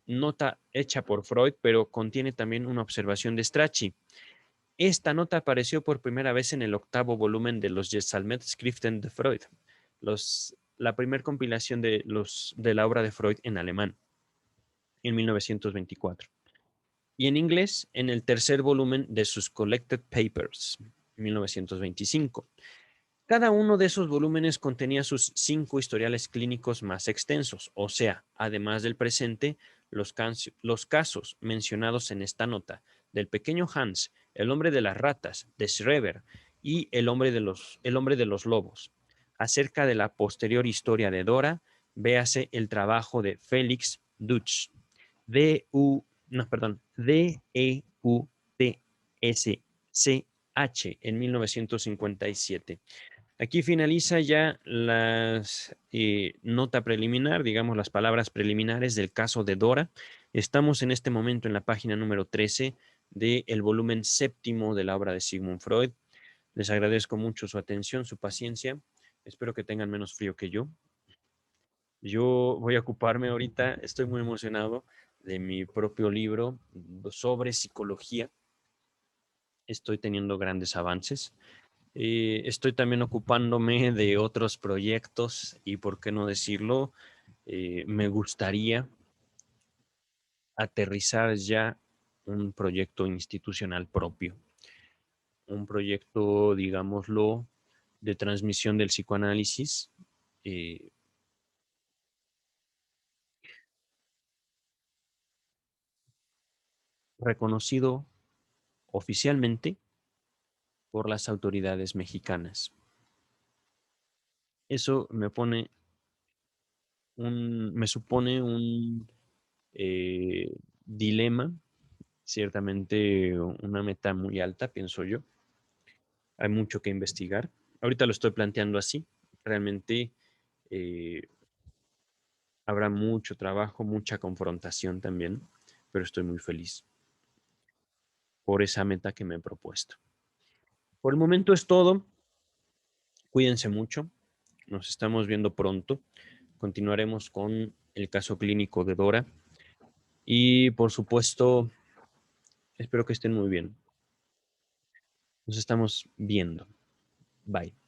nota hecha por Freud, pero contiene también una observación de Strachey. Esta nota apareció por primera vez en el 8º volumen de los Gesamtschriften de Freud. la primera compilación de la obra de Freud en alemán, en 1924. Y en inglés, en el tercer volumen de sus Collected Papers, en 1925. Cada uno de esos volúmenes contenía sus 5 historiales clínicos más extensos, o sea, además del presente, los casos mencionados en esta nota del pequeño Hans, el hombre de las ratas, de Schreber y el hombre de los lobos. Acerca de la posterior historia de Dora, véase el trabajo de Félix Dutsch, no, perdón, Deutsch, en 1957. Aquí finaliza ya la nota preliminar, digamos las palabras preliminares del caso de Dora. Estamos en este momento en la página número 13 del volumen séptimo de la obra de Sigmund Freud. Les agradezco mucho su atención, su paciencia. Espero que tengan menos frío que yo. Yo voy a ocuparme ahorita, estoy muy emocionado de mi propio libro sobre psicología. Estoy teniendo grandes avances. Estoy también ocupándome de otros proyectos y, por qué no decirlo, me gustaría aterrizar ya un proyecto institucional propio, un proyecto, digámoslo, de transmisión del psicoanálisis, eh, reconocido oficialmente por las autoridades mexicanas. Eso me supone un dilema, ciertamente una meta muy alta, pienso yo. Hay mucho que investigar. Ahorita lo estoy planteando así. Realmente eh, habrá mucho trabajo, mucha confrontación también, pero estoy muy feliz por esa meta que me he propuesto. Por el momento es todo. Cuídense mucho. Nos estamos viendo pronto. Continuaremos con el caso clínico de Dora. Y por supuesto, espero que estén muy bien. Nos estamos viendo. Bye.